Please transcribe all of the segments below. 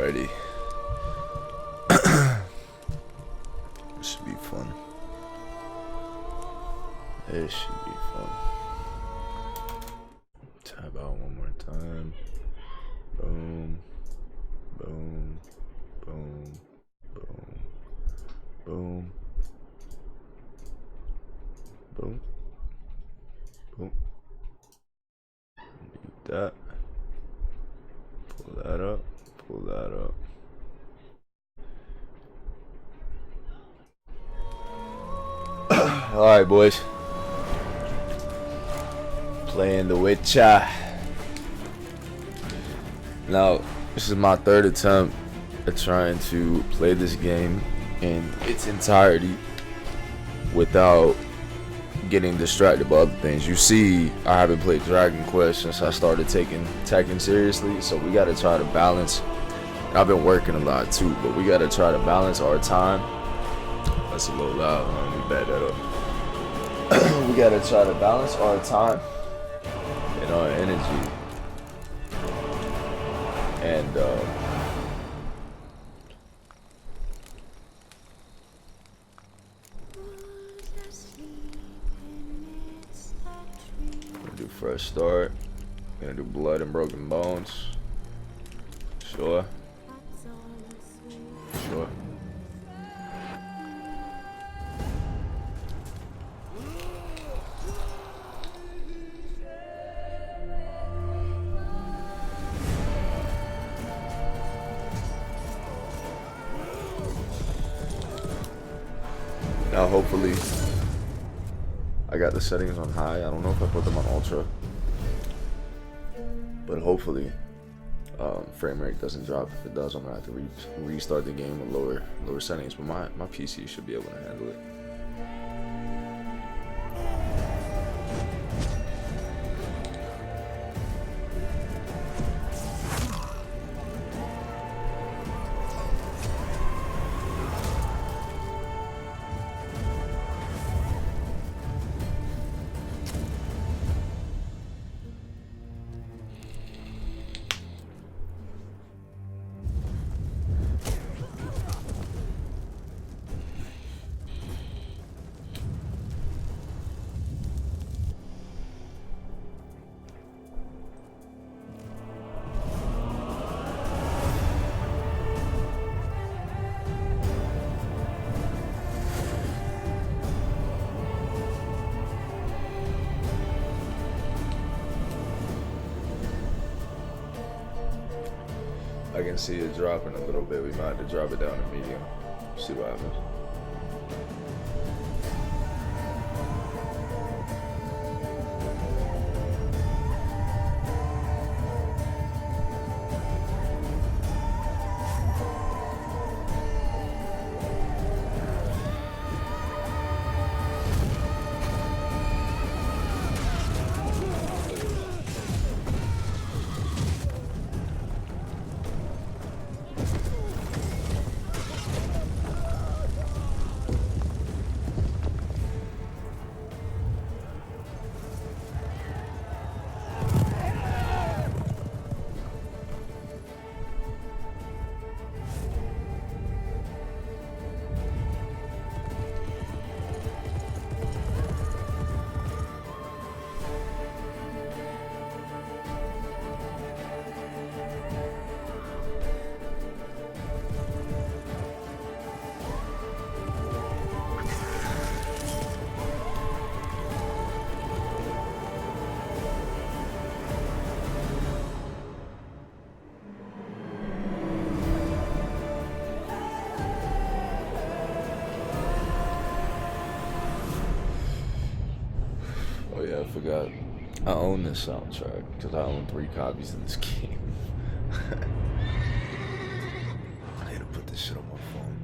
Alrighty. This should be fun. This should be fun. Tab out one more time. Boom. Boom. Boom. Boom. Boom. Boom. Boom. Mute that. Pull that up. Pull that up. Alright, boys. Playing the Withcer. Now, this is my third attempt at trying to play this game in its entirety without getting distracted by other things. You see, I haven't played Dragon Quest since I started taking Tekken seriously, so we gotta try to balance. And I've been working a lot too, but we gotta try to balance our time. That's a little loud, let me back that up. We gotta try to balance our time and our energy. And gonna do fresh start. Gonna do blood and broken bones. Sure. Sure. Now hopefully I got the settings on high. I don't know if I put them on ultra, but hopefully frame rate doesn't drop. If it does, I'm gonna have to restart the game with lower settings, but my PC should be able to handle it. I can see it dropping a little bit. We might have to drop it down to medium. See what happens. I forgot. I own this soundtrack because I own 3 copies of this game. I need to put this shit on my phone.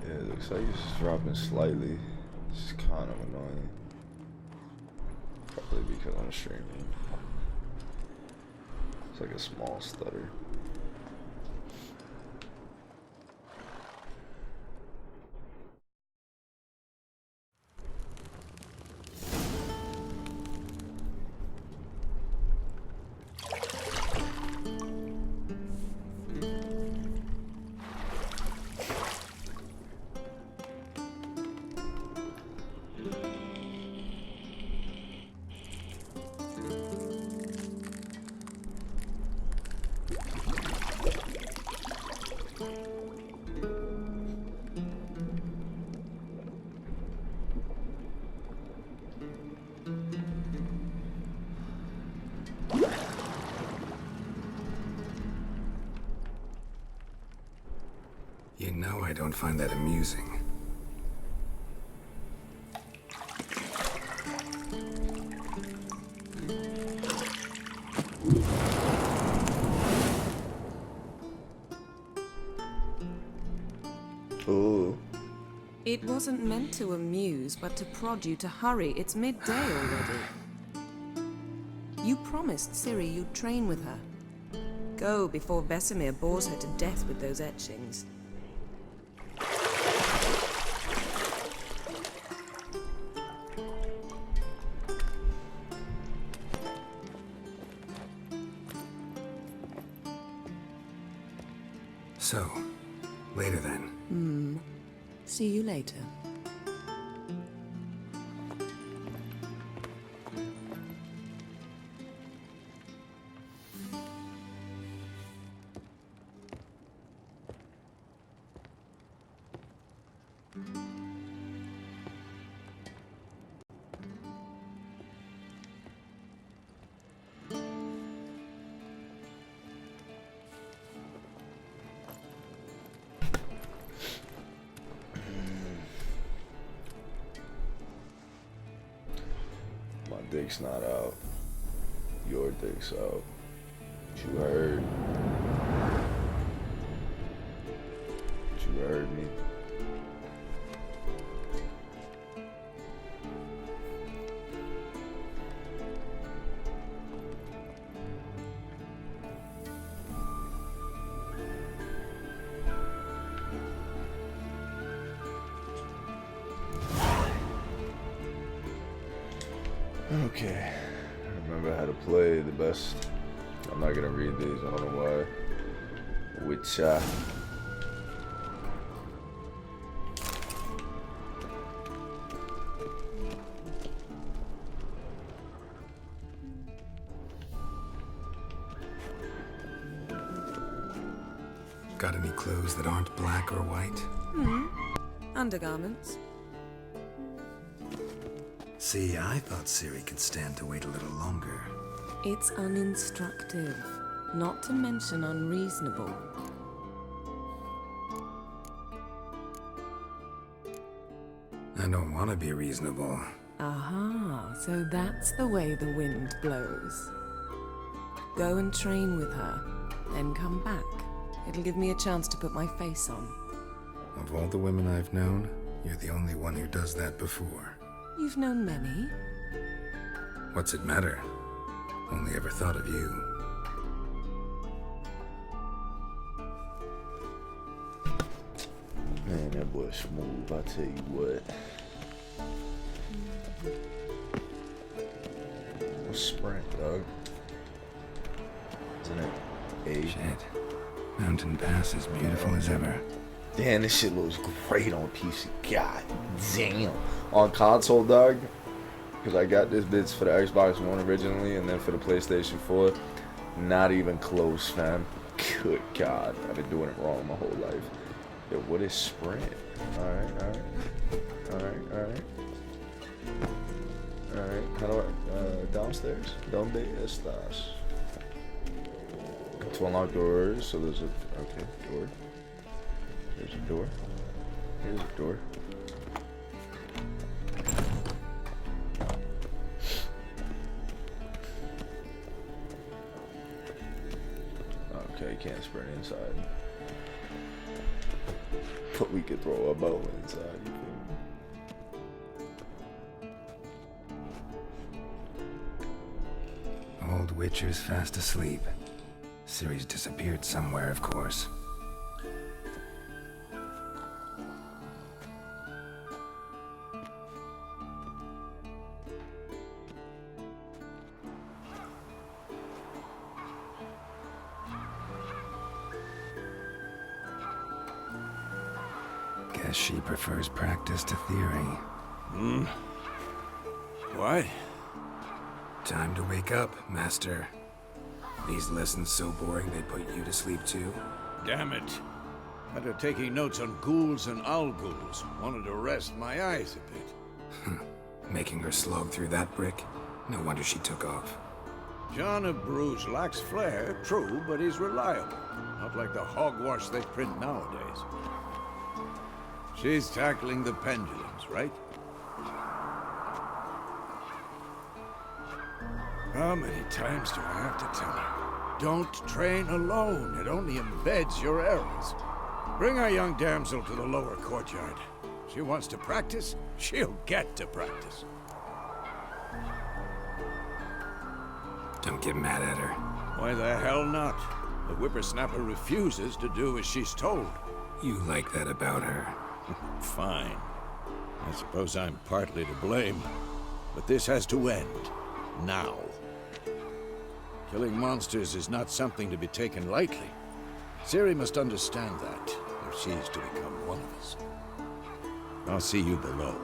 Yeah, it looks like it's dropping slightly. It's kind of annoying. Probably because I'm streaming. It's like a small stutter. You know I don't find that amusing. Ooh. It wasn't meant to amuse, but to prod you to hurry. It's midday already. You promised Ciri you'd train with her. Go before Vesemir bores her to death with those etchings. So, later then. See you later. My dick's not out. Your dick's out. You heard. You heard me. Okay, I remember how to play the best. I'm not gonna read these, I don't know why. Withcer. Got any clothes that aren't black or white? Undergarments. See, I thought Ciri could stand to wait a little longer. It's uninstructive, not to mention unreasonable. I don't want to be reasonable. Aha, so that's the way the wind blows. Go and train with her, then come back. It'll give me a chance to put my face on. Of all the women I've known, you're the only one who does that before. You've known many. What's it matter? Only ever thought of you. Man, that boy smooth, I tell you what. What's sprint, dog? Isn't it A? Shit. Mountain Pass is beautiful as ever. Damn, this shit looks great on PC. God damn. On console, dog. Because I got this bitch for the Xbox One originally, and then for the PlayStation 4. Not even close, fam. Good God. I've been doing it wrong my whole life. Yo, what is sprint? Alright, alright. Alright, alright. Alright, how do I, downstairs? Donde estas? To unlock doors, so there's a, okay, door. There's a door. Here's a door. Okay, you can't sprint inside. But we could throw a bow inside, you feel me? Old Witcher's fast asleep. Ciri's disappeared somewhere, of course. Guess she prefers practice to theory. What? Time to wake up, Master. These lessons so boring they put you to sleep too? Damn it. After taking notes on ghouls and owl ghouls, wanted to rest my eyes a bit. Making her slog through that brick? No wonder she took off. John of Bruges lacks flair, true, but he's reliable. Not like the hogwash they print nowadays. She's tackling the pendulums, right? How many times do I have to tell her? Don't train alone. It only embeds your errors. Bring our young damsel to the lower courtyard. She wants to practice, she'll get to practice. Don't get mad at her. Why the hell not? The whippersnapper refuses to do as she's told. You like that about her. Fine. I suppose I'm partly to blame. But this has to end. Now. Killing monsters is not something to be taken lightly. Ciri must understand that, if she's to become one of us. I'll see you below.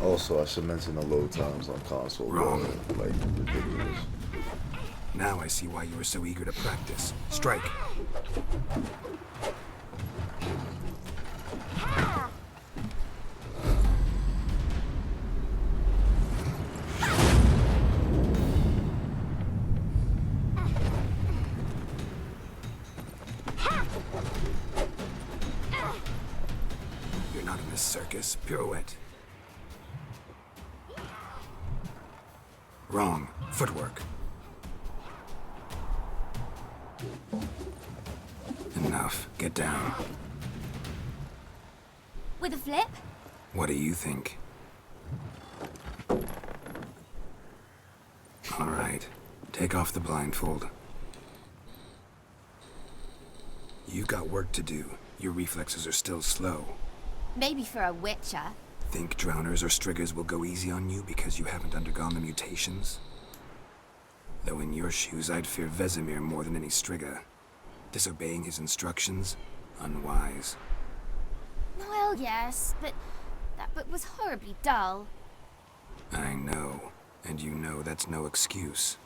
Also, I should mention the load times on console. Wrong. Like, ridiculous. Now I see why you were so eager to practice. Strike. You're not in this circus. Pirouette. Wrong. Footwork. Enough. Get down. With a flip? What do you think? All right. Take off the blindfold. You've got work to do. Your reflexes are still slow. Maybe for a witcher. Think drowners or striggers will go easy on you because you haven't undergone the mutations? Though in your shoes, I'd fear Vesemir more than any strigger. Disobeying his instructions? Unwise. Well, yes, but that book was horribly dull. I know. And you know that's no excuse.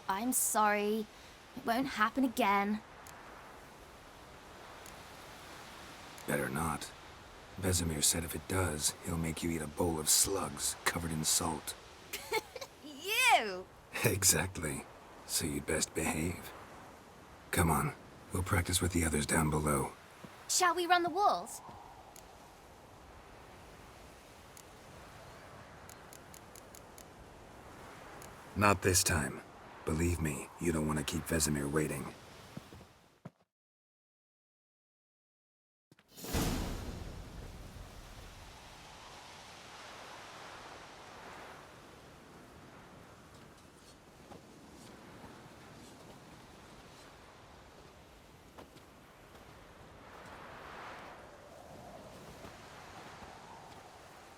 I'm sorry. It won't happen again. Better not. Vesemir said if it does, he'll make you eat a bowl of slugs covered in salt. You! Exactly. So you'd best behave. Come on. We'll practice with the others down below. Shall we run the walls? Not this time. Believe me, you don't want to keep Vesemir waiting.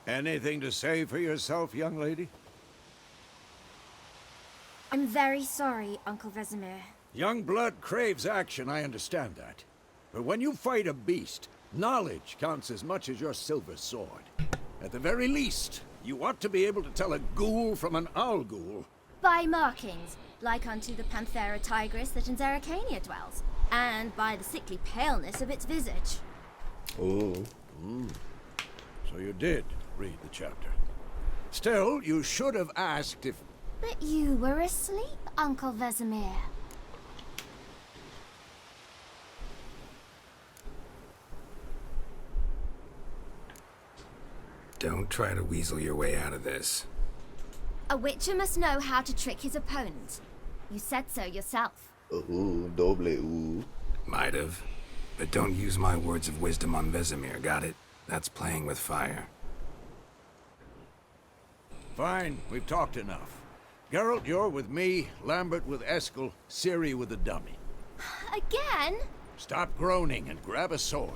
Anything to say for yourself, young lady? I'm very sorry, Uncle Vesemir. Young blood craves action, I understand that. But when you fight a beast, knowledge counts as much as your silver sword. At the very least, you ought to be able to tell a ghoul from an owl ghoul. By markings, like unto the Panthera tigris that in Zerrikania dwells, and by the sickly paleness of its visage. Oh. So you did read the chapter. Still, you should have asked if... But you were asleep, Uncle Vesemir. Don't try to weasel your way out of this. A witcher must know how to trick his opponent. You said so yourself. Ooh, doble ooh. Might have. But don't use my words of wisdom on Vesemir, got it? That's playing with fire. Fine, we've talked enough. Geralt, you're with me, Lambert with Eskel, Ciri with the dummy. Again? Stop groaning and grab a sword.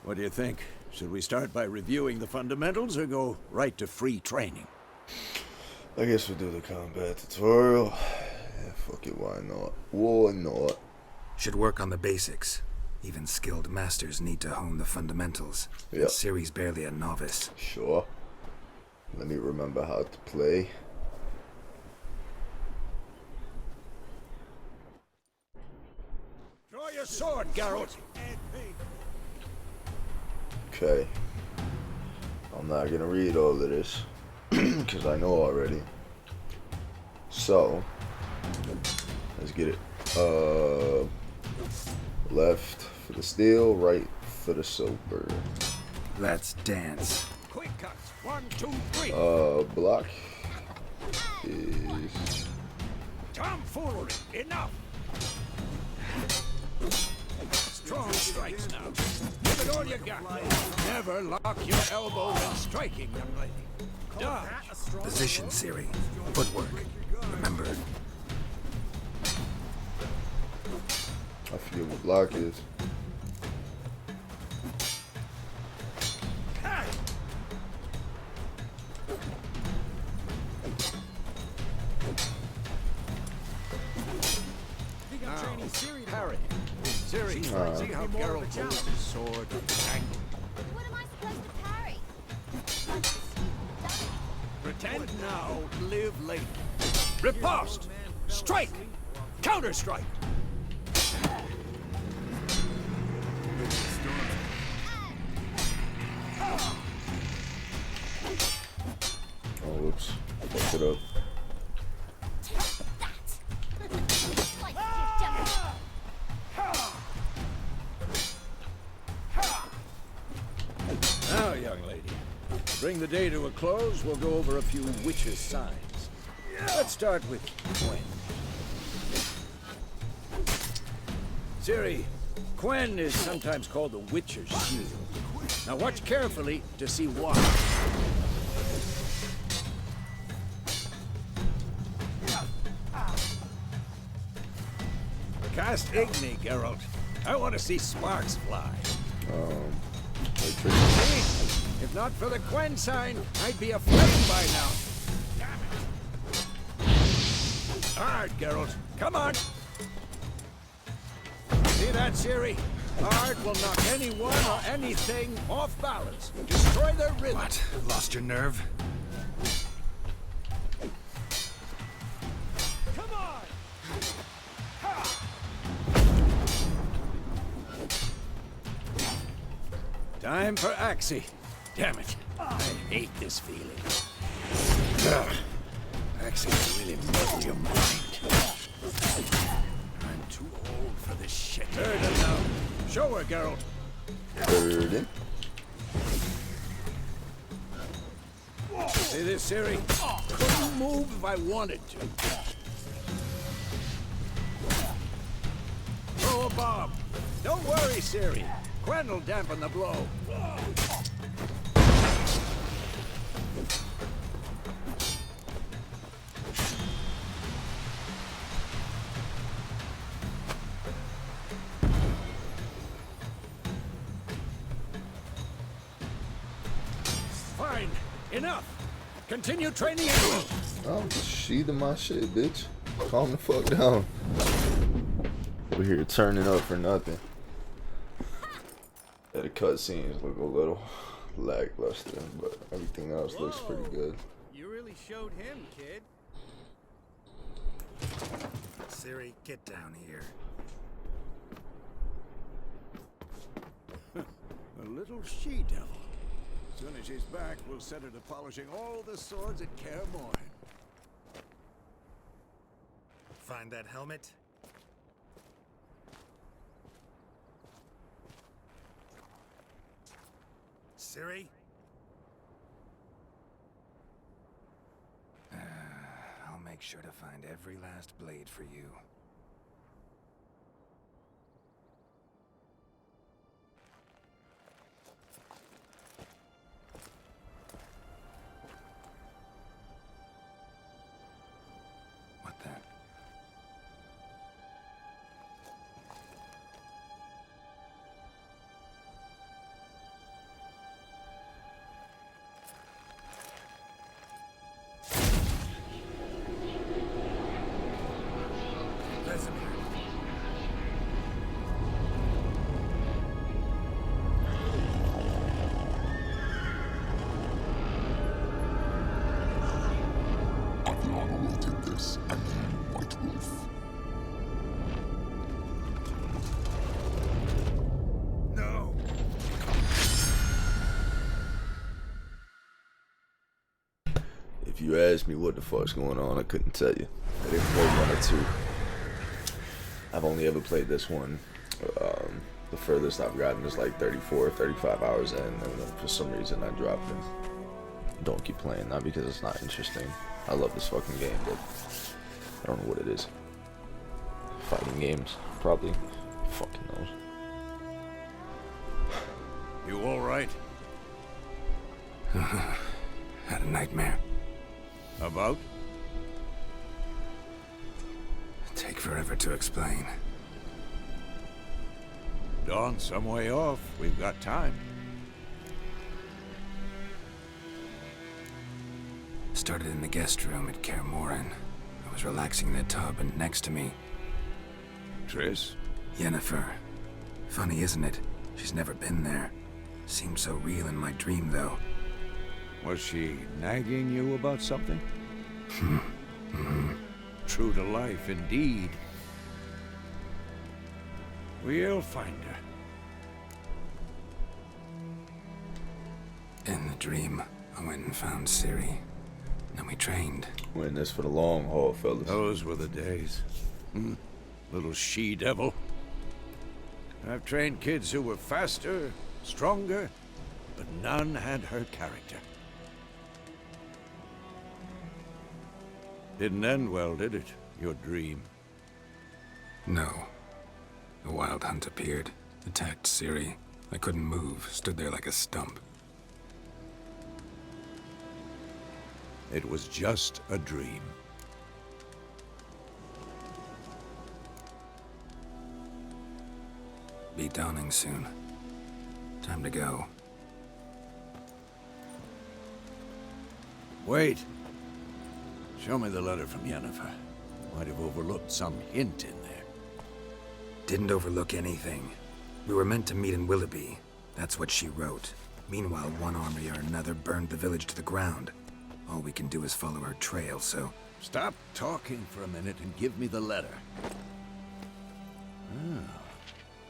What do you think? Should we start by reviewing the fundamentals or go right to free training? I guess we'll do the combat tutorial. Yeah, fuck it, why not? Why not? Should work on the basics. Even skilled masters need to hone the fundamentals. Yep. And Ciri's barely a novice. Sure. Let me remember how to play. Draw your sword, Geralt. Okay. I'm not gonna read all of this because I know already. So let's get it. Left for the steel, right for the silver. Let's dance. Quick cuts. 1, 2, 3. Block is Tomfoolery. Enough. Strong strikes now. Give it all you got. Never lock your elbow when striking, young lady. Dodge. Position, Ciri. Footwork. Remember, I forget what block is. Parry. Ciri, see how Geralt holds his sword angle. What am I supposed to parry? Pretend now, live later. Riposte! Strike! Counter-strike! Oh, whoops. Fucked it up. Now, young lady, to bring the day to a close, we'll go over a few witches' signs. Let's start with Quen. Ciri, Quen is sometimes called the Witcher's Shield. Now watch carefully to see why. Cast Igni, Geralt. I want to see sparks fly. Wait, trick. See? If not for the Quen sign, I'd be aflame by now. Damn it. Hard, Geralt. Come on. See that, Ciri? Hard will knock anyone or anything off balance. Destroy their rhythm. what? Lost your nerve? Come on! Time for Axie. Damn it. I hate this feeling. Ugh. Axie will really muddle your mind. I'm too old for this shit. Burden now. Show her, Geralt. Burden. See this, Ciri? Couldn't move if I wanted to. Throw a bomb. Don't worry, Ciri. Quen will dampen the blow. Fine. Enough. Continue training it. I'm just sheathing my shit, bitch. Calm the fuck down. We're here turning up for nothing. Yeah, the cutscenes look a little lackluster, but everything else looks pretty good. You really showed him, kid. Ciri, get down here. A little she-devil. As soon as she's back, we'll set her to polishing all the swords at Kaer Morhen. Find that helmet? Ciri? I'll make sure to find every last blade for you. What then? you asked me what the fuck's going on, I couldn't tell you. I didn't play 1 or 2. I've only ever played this one. The furthest I've gotten is like 34 or 35 hours in, and then for some reason I dropped it. Don't keep playing, not because it's not interesting. I love this fucking game, but I don't know what it is. Fighting games, probably. Fucking knows. You all right? Had a nightmare. About? Take forever to explain. Dawn's some way off. We've got time. Started in the guest room at Kaer Morhen. I was relaxing in the tub, and next to me, Triss? Yennefer. Funny, isn't it? She's never been there. Seemed so real in my dream, though. Was she nagging you about something? True to life, indeed. We'll find her. In the dream, I went and found Ciri. Then we trained. We're in this for the long haul, fellas. Those were the days. Little she-devil. I've trained kids who were faster, stronger, but none had her character. Didn't end well, did it? Your dream? No. A wild hunt appeared, attacked Ciri. I couldn't move, stood there like a stump. It was just a dream. Be dawning soon. Time to go. Wait. Show me the letter from Yennefer. Might have overlooked some hint in there. Didn't overlook anything. We were meant to meet in Willoughby. That's what she wrote. Meanwhile, one army or another burned the village to the ground. All we can do is follow her trail, so... Stop talking for a minute and give me the letter.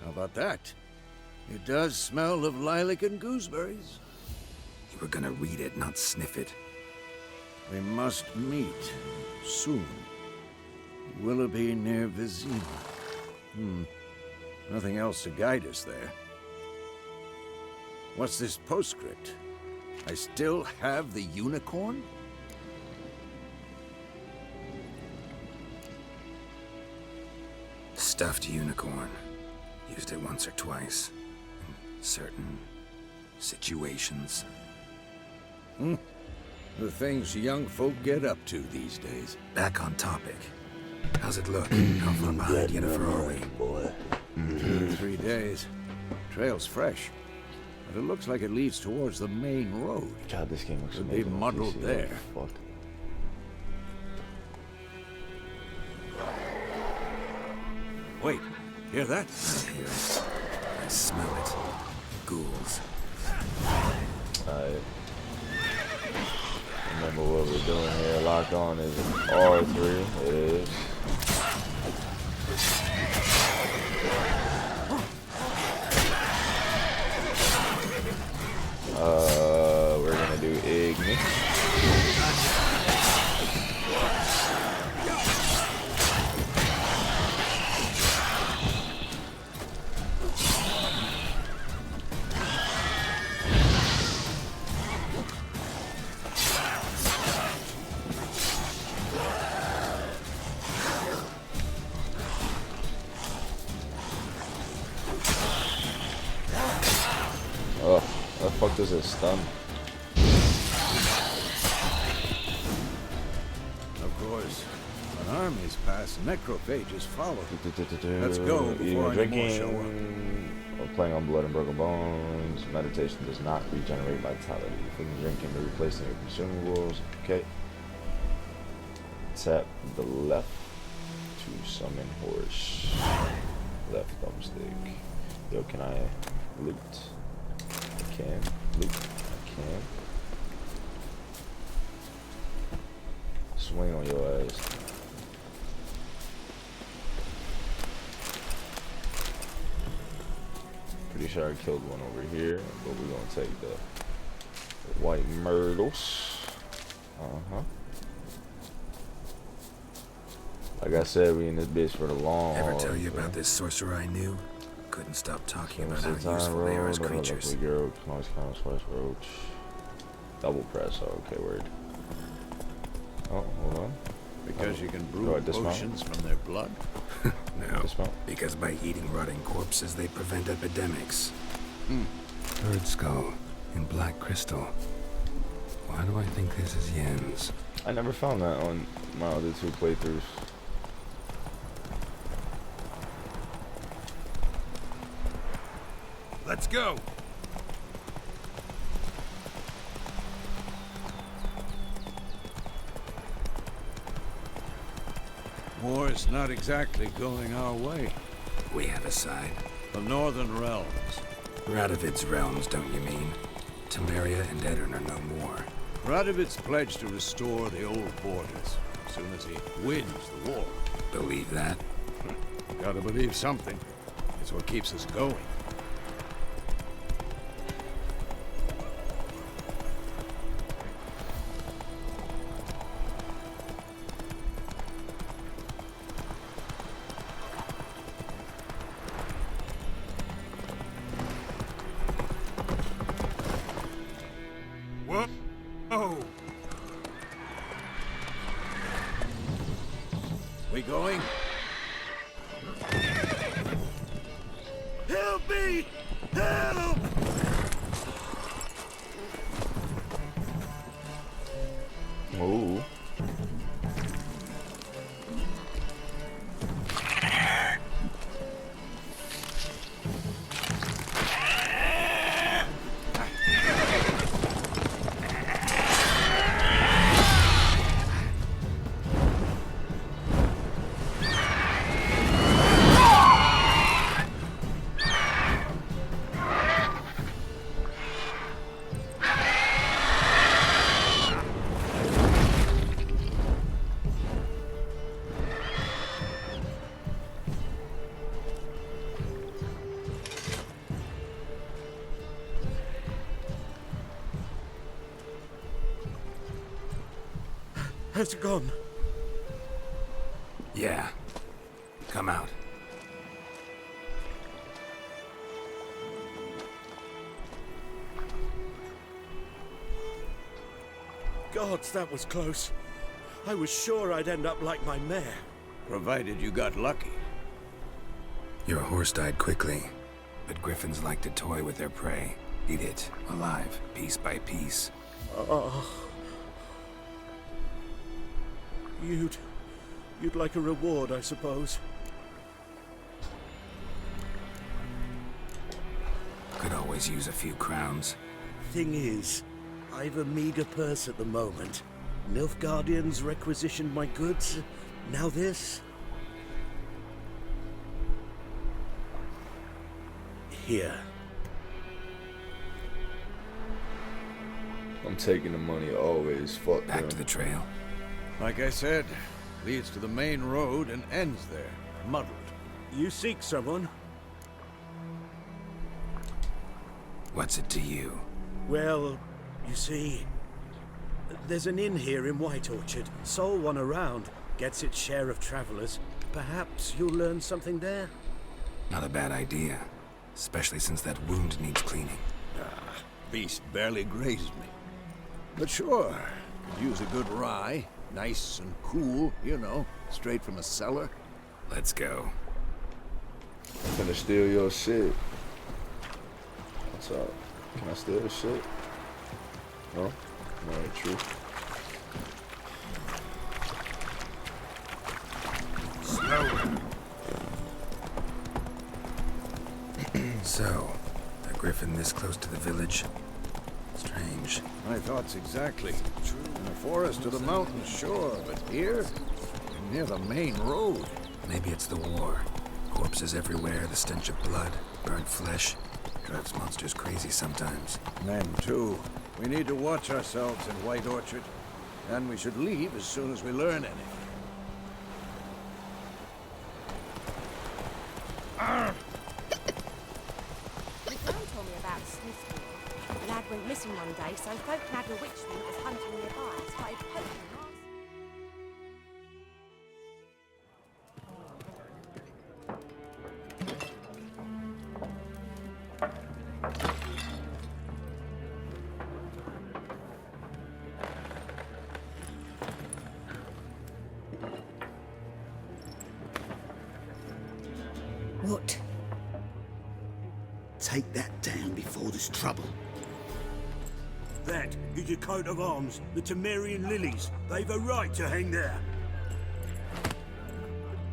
How about that? It does smell of lilac and gooseberries. You were gonna read it, not sniff it. We must meet soon. Willoughby near Vizima. Nothing else to guide us there. What's this postscript? I still have the unicorn? Stuffed unicorn. Used it once or twice. In certain situations. The things young folk get up to these days. Back on topic. How's it look? How far behind Yennefer are we? Boy. 3 days. Trail's fresh. But it looks like it leads towards the main road. God, this game looks Could be amazing. muddled PC. there. Fuck. Wait, hear that? I hear it. I smell it. Ghouls. Alright. Remember what we're doing here. Lock on is R3. It is. We're gonna do Igni. Oh, how the fuck does it stun? Of course. When armies pass, necrophages follow. Let's go Eating before and any more drinking, show up. or playing on blood and broken bones. Meditation does not regenerate vitality. Food and drink can be replaced in your consumables. Okay. Tap the left to summon horse. Left thumbstick. Yo, can I loot? I can. Loot. I can. Swing on your ass. Pretty sure I killed one over here, but we're gonna take the white myrtles. Like I said, we in this bitch for the long Ever haul. tell you about this sorcerer I knew? Couldn't stop talking about how Time useful they are as road, creatures. Girl, noise count, slash roach. Double press, oh, okay, word. Oh, hold on. Because you can Do I brew dismount? potions from their blood? No, Dismount. because by eating rotting corpses, they prevent epidemics. Hmm. Bird skull in black crystal. Why do I think this is Yen's? I never found that on my other 2 playthroughs. Let's go! War's not exactly going our way. We have a side. The Northern Realms. Radovid's realms, don't you mean? Temeria and Edirn are no more. Radovid's pledged to restore the old borders as soon as he wins the war. Believe that? Gotta believe something. It's what keeps us going. Whoa! Oh! We going? Help me! Help! Ooh. Has it gone? Yeah. Come out. Gods, that was close. I was sure I'd end up like my mare. Provided you got lucky. Your horse died quickly, but griffins like to toy with their prey. Eat it, alive, piece by piece. Oh. You'd like a reward, I suppose. Could always use a few crowns. Thing is, I've a meager purse at the moment. Nilfgaardians requisitioned my goods. Now this. Here. I'm taking the money always. Fuck Back them. to the trail. Like I said, leads to the main road and ends there, muddled. You seek someone? What's it to you? Well, you see, there's an inn here in White Orchard. Sole one around. Gets its share of travelers. Perhaps you'll learn something there? Not a bad idea. Especially since that wound needs cleaning. Beast barely grazed me. But sure, could use a good rye. Nice and cool, you know, straight from a cellar. Let's go. I'm finna steal your shit. What's up? Can I steal this shit? No? Alright, true. So, a griffin this close to the village? Strange. My thoughts exactly. In the forest or the mountains, sure, but here? Near the main road. Maybe it's the war. Corpses everywhere, the stench of blood, burnt flesh. Drives monsters crazy sometimes. Men, too. We need to watch ourselves in White Orchard. And we should leave as soon as we learn anything. The Crown told me about Smithfield. The lad went missing one day, so folk nagged a witch that was hunting nearby. Started poking us. Take that down before there's trouble. That is your coat of arms, the Temerian lilies. They've a right to hang there.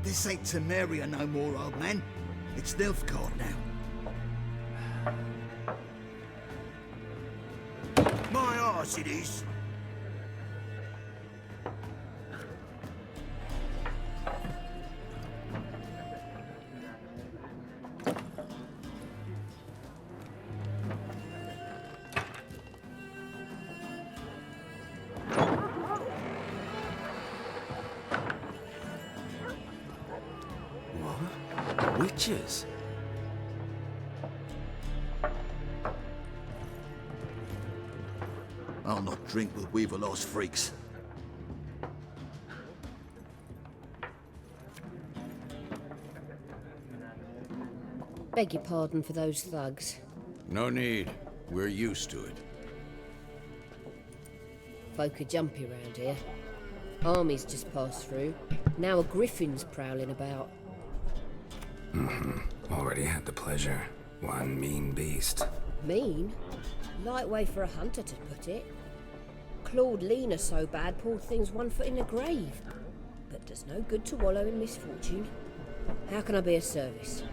This ain't Temeria no more, old man. It's Nilfgaard now. My arse it is. What? Witches? I'll not drink with Weaverlost freaks. Beg your pardon for those thugs. No need. We're used to it. Folk are jumpy round here. Armies just passed through. Now a griffin's prowling about. Already had the pleasure. One mean beast. Mean? Light way for a hunter to put it. Clawed Lena so bad, poor thing's 1 foot in the grave. But does no good to wallow in misfortune. How can I be of service?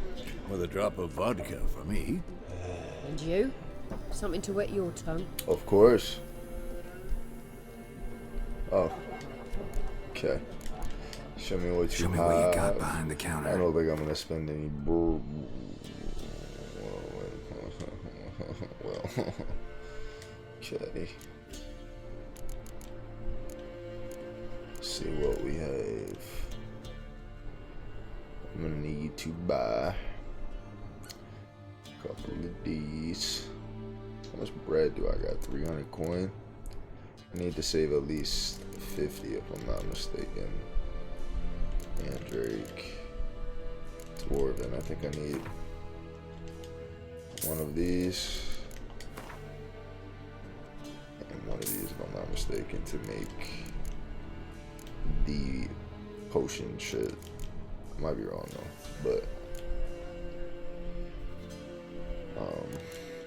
With a drop of vodka for me. And you? Something to wet your tongue? Of course. Oh. Okay. Show me what you Show me have. what you got behind the counter. I don't think I'm gonna spend any well. Okay. See what we have. I'm gonna need to buy a couple of these. How much bread do I got? 300 coin. I need to save at least 50 if I'm not mistaken. Mandrake. Dwarven. I think I need one of these. And one of these if I'm not mistaken to make the potion shit. I might be wrong though. But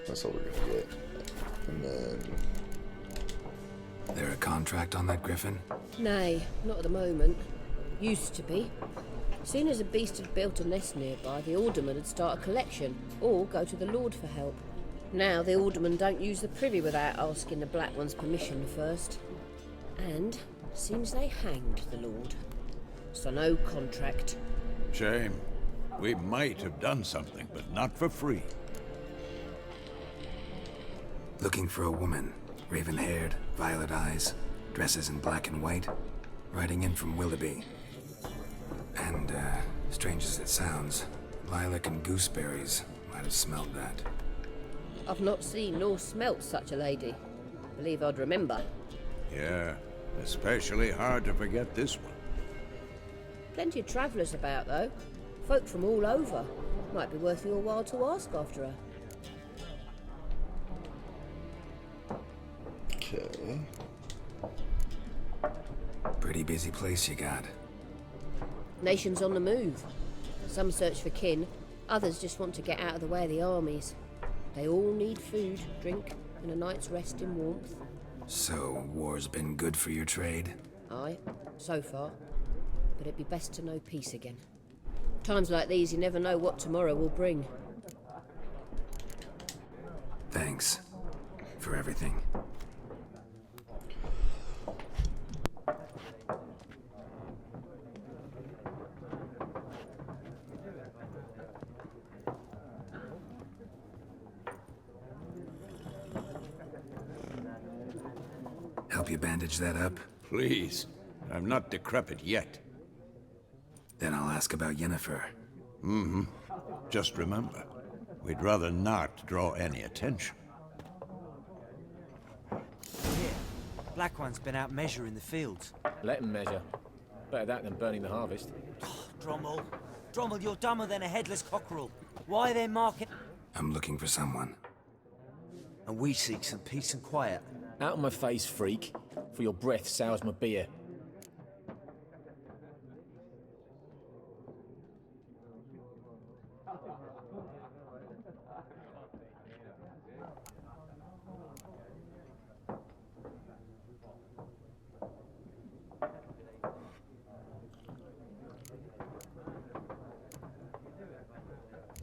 that's all we're gonna get. And then There a contract on that griffin? Nay, not at the moment. Used to be. Soon as a beast had built a nest nearby, the alderman would start a collection, or go to the Lord for help. Now the alderman don't use the privy without asking the Black One's permission first. And seems they hanged the Lord. So no contract. Shame. We might have done something, but not for free. Looking for a woman. Raven-haired, violet eyes, dresses in black and white. Riding in from Willoughby. And, strange as it sounds, lilac and gooseberries might have smelled that. I've not seen nor smelt such a lady. Believe I'd remember. Yeah, especially hard to forget this one. Plenty of travellers about, though. Folk from all over. Might be worth your while to ask after her. okay. Pretty busy place you got. Nations on the move. Some search for kin, others just want to get out of the way of the armies. They all need food, drink, and a night's rest in warmth. So, war's been good for your trade? Aye, so far. But it'd be best to know peace again. Times like these, you never know what tomorrow will bring. Thanks. For everything. Help you bandage that up? Please. I'm not decrepit yet. Then I'll ask about Yennefer. Just remember, we'd rather not draw any attention. Here, Black One's been out measuring the fields. Let him measure. Better that than burning the harvest. Drommel. Drommel, you're dumber than a headless cockerel. Why they're marking... I'm looking for someone. And we seek some peace and quiet. Out of my face, freak. For your breath sours my beer.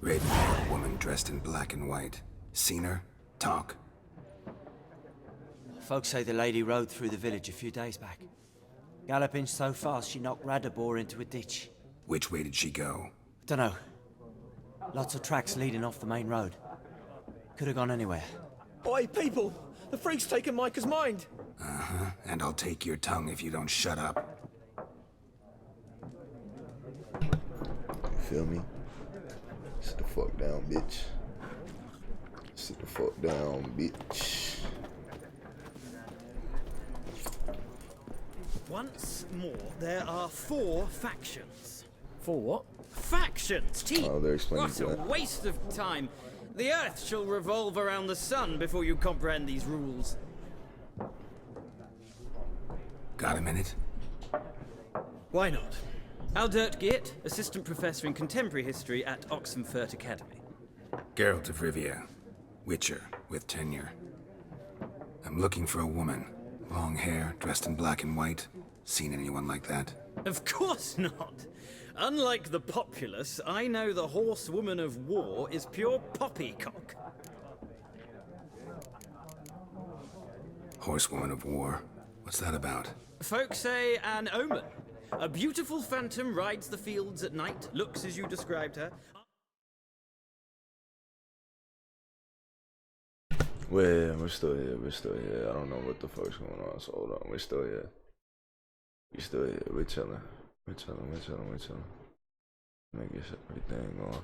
Raven-haired woman dressed in black and white. Seen her? Talk. Folks say the lady rode through the village a few days back. Galloping so fast she knocked Radabor into a ditch. Which way did she go? Dunno. Lots of tracks leading off the main road. Could have gone anywhere. Oi, people! The freak's taken Micah's mind! Uh-huh, and I'll take your tongue if you don't shut up. You feel me? Sit the fuck down, bitch. Sit the fuck down, bitch. Once more, there are 4 factions. For what? Factions, team! Oh, they're explaining What a that. waste of time! The Earth shall revolve around the sun before you comprehend these rules. Got a minute? Why not? Aldert Geert, Assistant Professor in Contemporary History at Oxenfurt Academy. Geralt of Rivia. Witcher, with tenure. I'm looking for a woman. Long hair, dressed in black and white. Seen anyone like that? Of course not! Unlike the populace, I know the horsewoman of war is pure poppycock. Horsewoman of war? What's that about? Folk say an omen. A beautiful phantom rides the fields at night, looks as you described her. Well, yeah, we're still here. I don't know what the fuck's going on, so hold on. We're still here. We're chilling. Make everything going.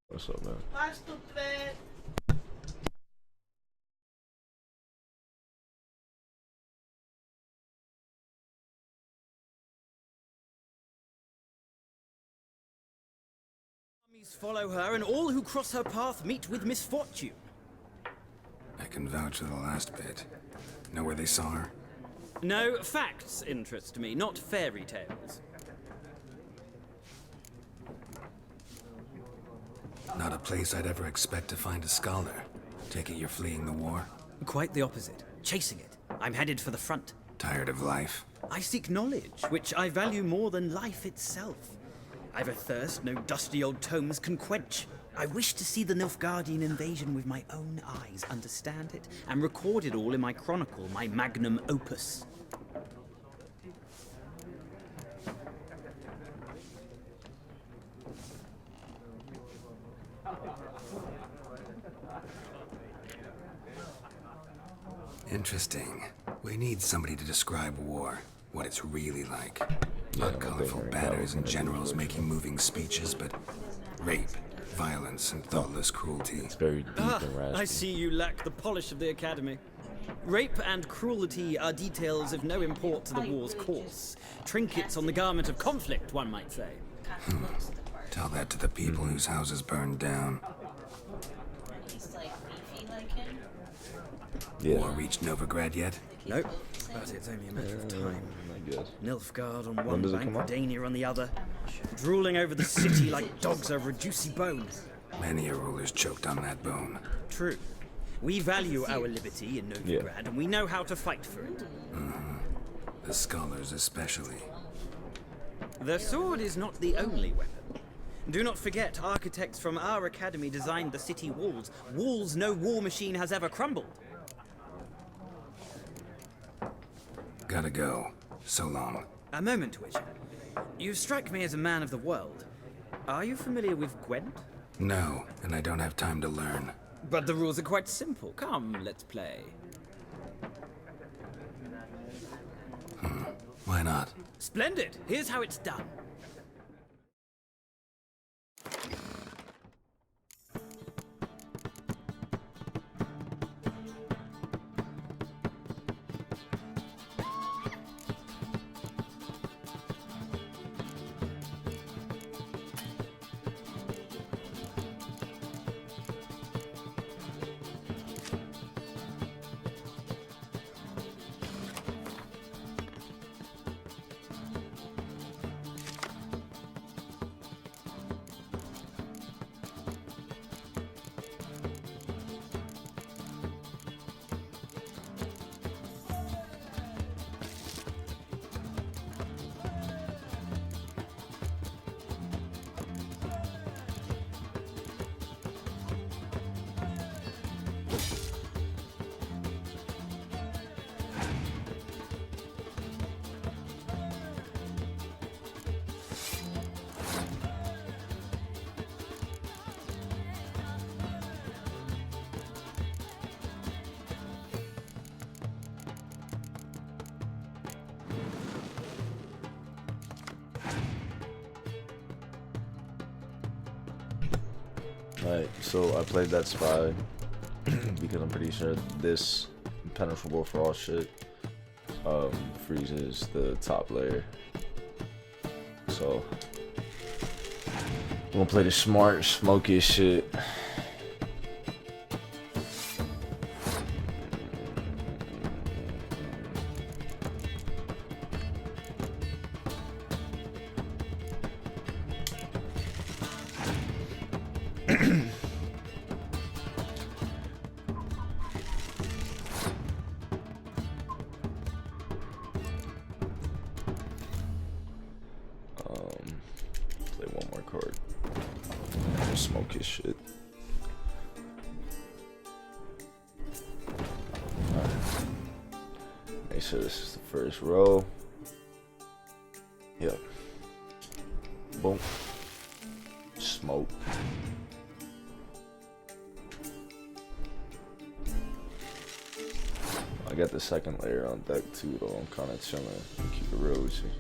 What's up, man? Armies follow her, and all who cross her path meet with misfortune. I can vouch for the last bit. Know where they saw her? No, facts interest me, not fairy tales. Not a place I'd ever expect to find a scholar. Take it you're fleeing the war? Quite the opposite. Chasing it. I'm headed for the front. Tired of life? I seek knowledge, which I value more than life itself. I've a thirst no dusty old tomes can quench. I wish to see the Nilfgaardian invasion with my own eyes, understand it, and record it all in my chronicle, my magnum opus. Interesting. We need somebody to describe war, what it's really like. Not colorful banners and generals making moving speeches, but rape, violence, and thoughtless cruelty. It's very deep and raspy. I see you lack the polish of the Academy. Rape and cruelty are details of no import to the war's course. Trinkets on the garment of conflict, one might say. Tell that to the people whose houses burned down. Yeah. War reached Novigrad yet? Nope, but it's only a matter of time. I guess. Nilfgaard on When one does it bank, come out? Dania on the other, drooling over the city like dogs over a juicy bone. Many a ruler's choked on that bone. True. We value our liberty in Novigrad, and we know how to fight for it. The scholars especially. The sword is not the only weapon. Do not forget, architects from our academy designed the city walls. Walls no war machine has ever crumbled. Gotta go. So long. A moment, Witcher. You strike me as a man of the world. Are you familiar with Gwent? No, and I don't have time to learn. But the rules are quite simple. Come, let's play. Why not? Splendid. Here's how it's done. Right, so I played that spy because I'm pretty sure this impenetrable for all shit freezes the top layer. So I'm gonna play the smart, smoky shit. Play one more card. Smoke his shit. Alright. Make sure this is the first row. Yep. Boom. Smoke. I got the second layer on deck too, though. I'm kind of chilling. Keep it real with you.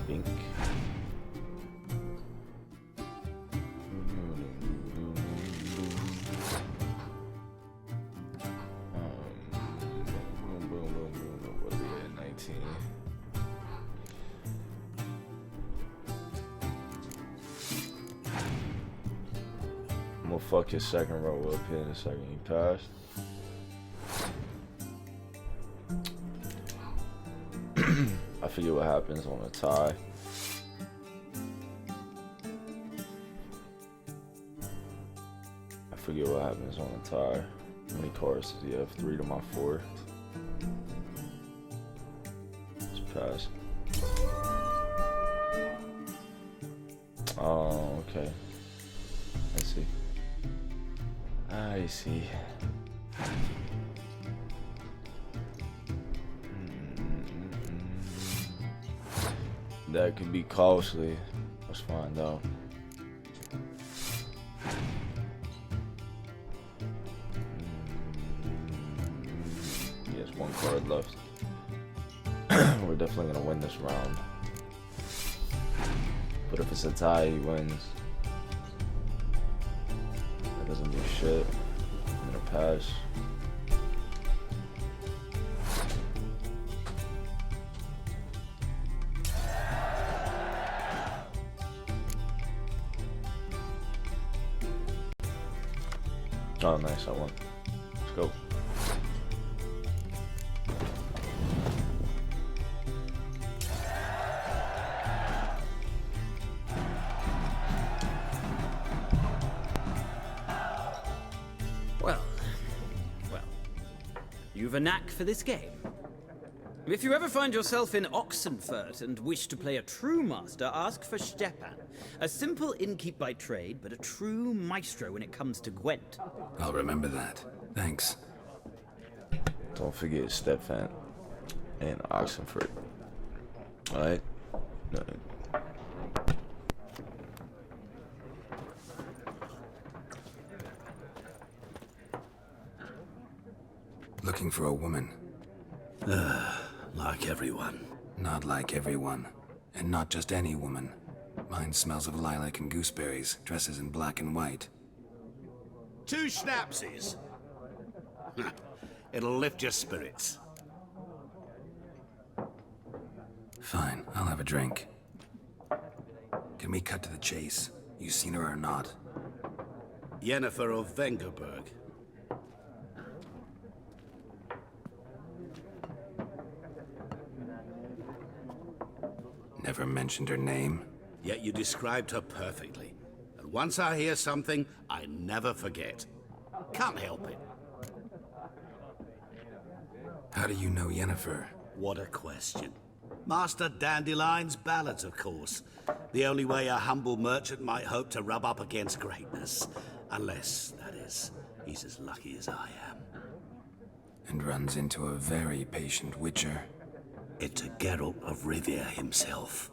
Pink. What are we at? 19. I'm gonna fuck his second row up here in a second. He passed. I forget what happens on a tie. I forget what happens on a tie. How many cards does he have? 3 to my 4. Let's pass. Oh, okay. I see. I see. That could be costly. Let's find out. Yes, 1 card left. We're definitely gonna win this round. But if it's a tie, he wins. That doesn't do shit. I'm gonna pass. Oh, nice, I won. Let's go. Well. You've a knack for this game. If you ever find yourself in Oxenfurt and wish to play a true master, ask for Stepan. A simple innkeep by trade, but a true maestro when it comes to Gwent. I'll remember that. Thanks. Don't forget Stefan and Oxenfurt. Alright? No. Looking for a woman. Like everyone. Not like everyone. And not just any woman. Mine smells of lilac and gooseberries, dresses in black and white. 2 schnapsies. It'll lift your spirits. Fine, I'll have a drink. Can we cut to the chase? You seen her or not? Yennefer of Vengerberg. Never mentioned her name. Yet you described her perfectly. And once I hear something, I never forget. Can't help it. How do you know Yennefer? What a question. Master Dandelion's ballads, of course. The only way a humble merchant might hope to rub up against greatness. Unless, that is, he's as lucky as I am. And runs into a very patient witcher. It's a Geralt of Rivia himself.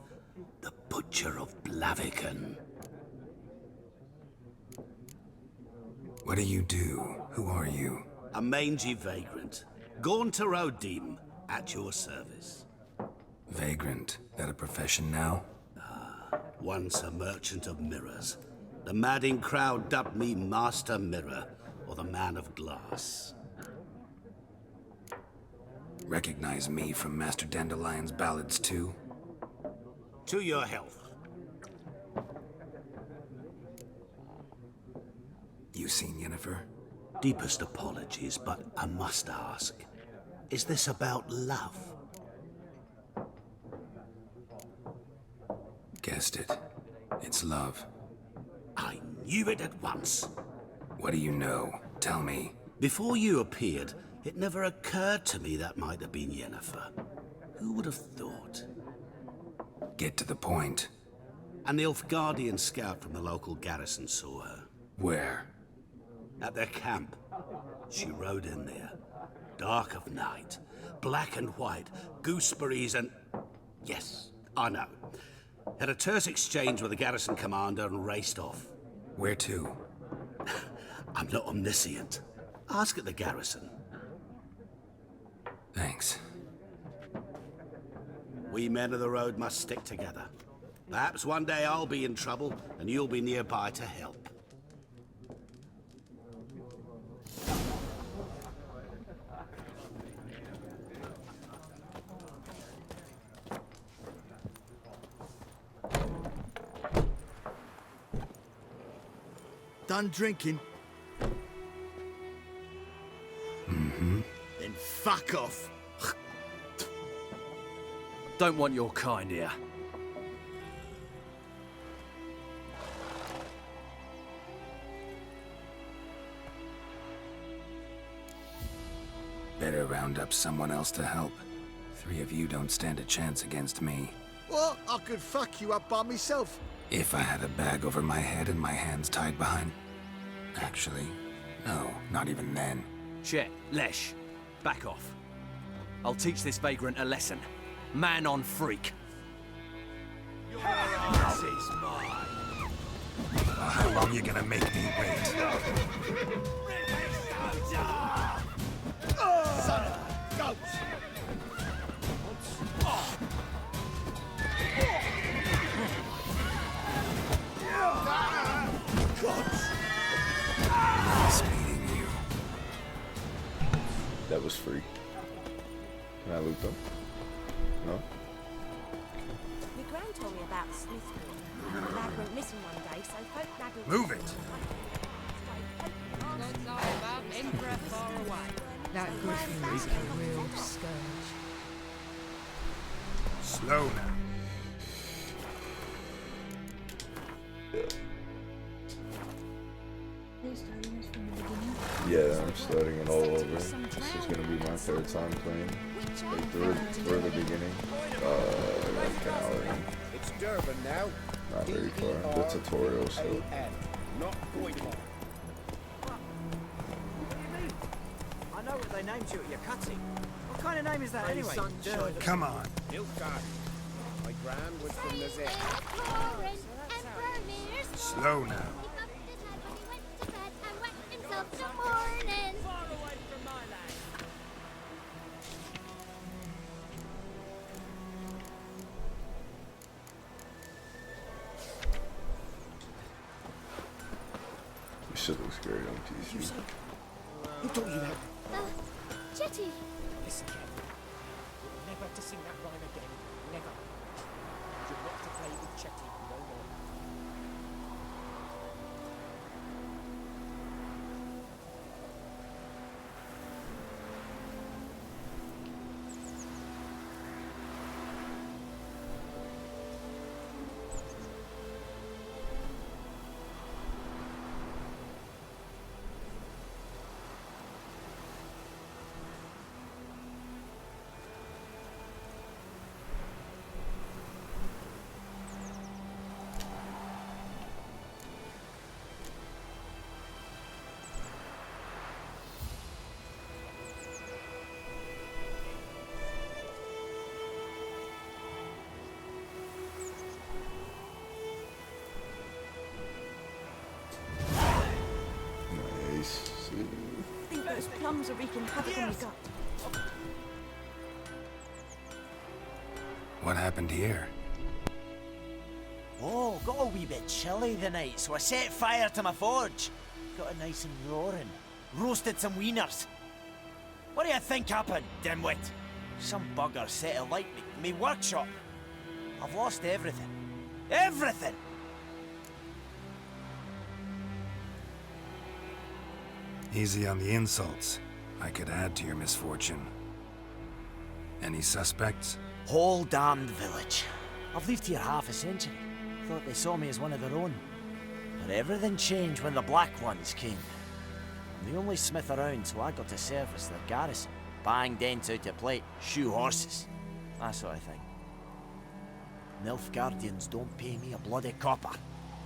The Butcher of Blaviken. What do you do? Who are you? A mangy vagrant. Gaunter O'Dim, at your service. Vagrant. That a profession now? Once a merchant of mirrors. The madding crowd dubbed me Master Mirror, or the Man of Glass. Recognize me from Master Dandelion's ballads too? To your health. You seen Yennefer? Deepest apologies, but I must ask. Is this about love? Guessed it. It's love. I knew it at once. What do you know? Tell me. Before you appeared, it never occurred to me that might have been Yennefer. Who would have thought? Get to the point. An Nilfgaardian scout from the local garrison saw her. Where? At their camp. She rode in there. Dark of night. Black and white. Gooseberries and... Yes, I know. Had a terse exchange with the garrison commander and raced off. Where to? I'm not omniscient. Ask at the garrison. Thanks. We men of the road must stick together. Perhaps one day I'll be in trouble and you'll be nearby to help. Done drinking? Mm-hmm. Then fuck off. Don't want your kind here. Better round up someone else to help. 3 of you don't stand a chance against me. What? I could fuck you up by myself. If I had a bag over my head and my hands tied behind... Actually, no, not even then. Chet, Lesh, back off. I'll teach this vagrant a lesson. Man on freak. Your ass is mine. How long you gonna make me wait? Son of a goat! Nice meeting you. That was free. Can I loot them? No? My gran told me about Smithfield. The lad went missing one day, so folk nagged... Move it! Emperor far away. That griffin is a real scourge. Slow now. Yeah, I'm starting it all over. This is gonna be my 3rd time playing. Like through the beginning. Like an hour in. It's Durban now. Not very far. The tutorial still. Not boycott. I know what they named you at your cutting. What kind of name is that anyway? Come on. Nilfgaard. My gran was from the Zed. Slow now. This shit looks great on PC. Who taught you that? Jetty. Listen, Ken. Never to sing that rhyme again. Never. You're not to play with Chetty no more. Nice. I think those plums are wreaking havoc on your gut. What happened here? Oh, got a wee bit chilly the night, so I set fire to my forge. Got it nice and roaring. Roasted some wieners. What do you think happened, dimwit? Some bugger set alight me workshop. I've lost everything. Everything! Easy on the insults. I could add to your misfortune. Any suspects? Whole damned village. I've lived here half a century. Thought they saw me as one of their own. But everything changed when the Black Ones came. I'm the only smith around, so I got to service the garrison. Bang dents out of plate, shoe horses. That sort of thing. Nilfgaardians don't pay me a bloody copper.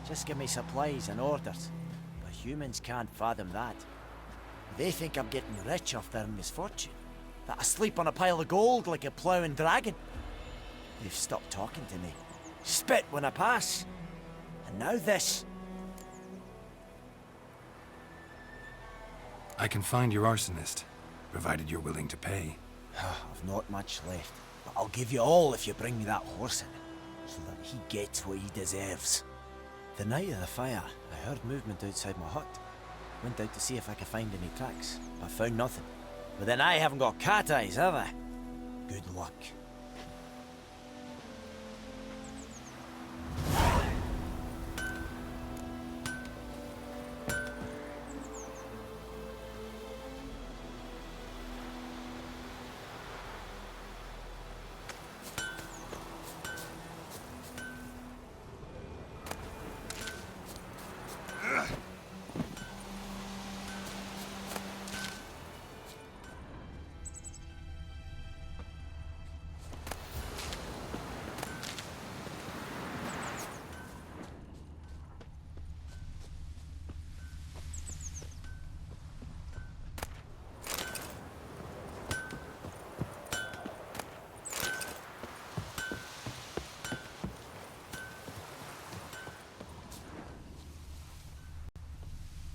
Just give me supplies and orders. But humans can't fathom that. They think I'm getting rich off their misfortune. That I sleep on a pile of gold like a ploughing dragon. They've stopped talking to me. Spit when I pass. And now this. I can find your arsonist, provided you're willing to pay. I've not much left, but I'll give you all if you bring me that horse in, so that he gets what he deserves. The night of the fire, I heard movement outside my hut. Went out to see if I could find any tracks, but found nothing. But then I haven't got cat eyes, have I? Good luck.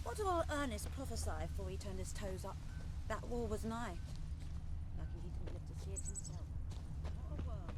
What did old Ernest prophesy before he turned his toes up? That war was nigh. Lucky he didn't live to see it himself. What a world.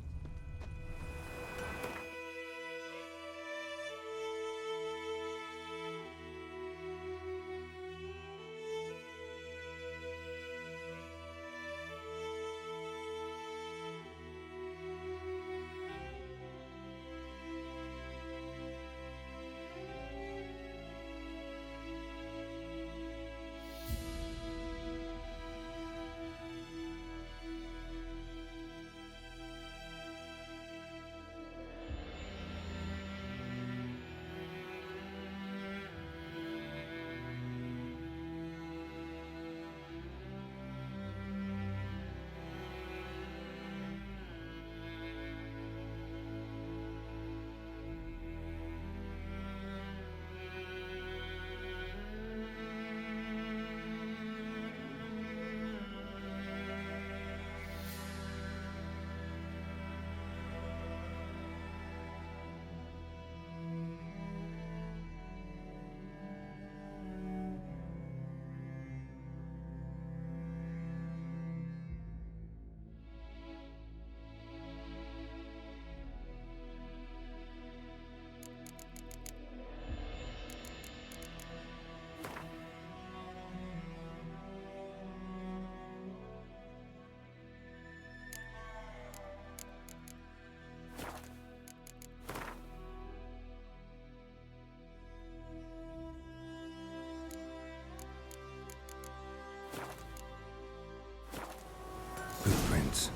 Footprints.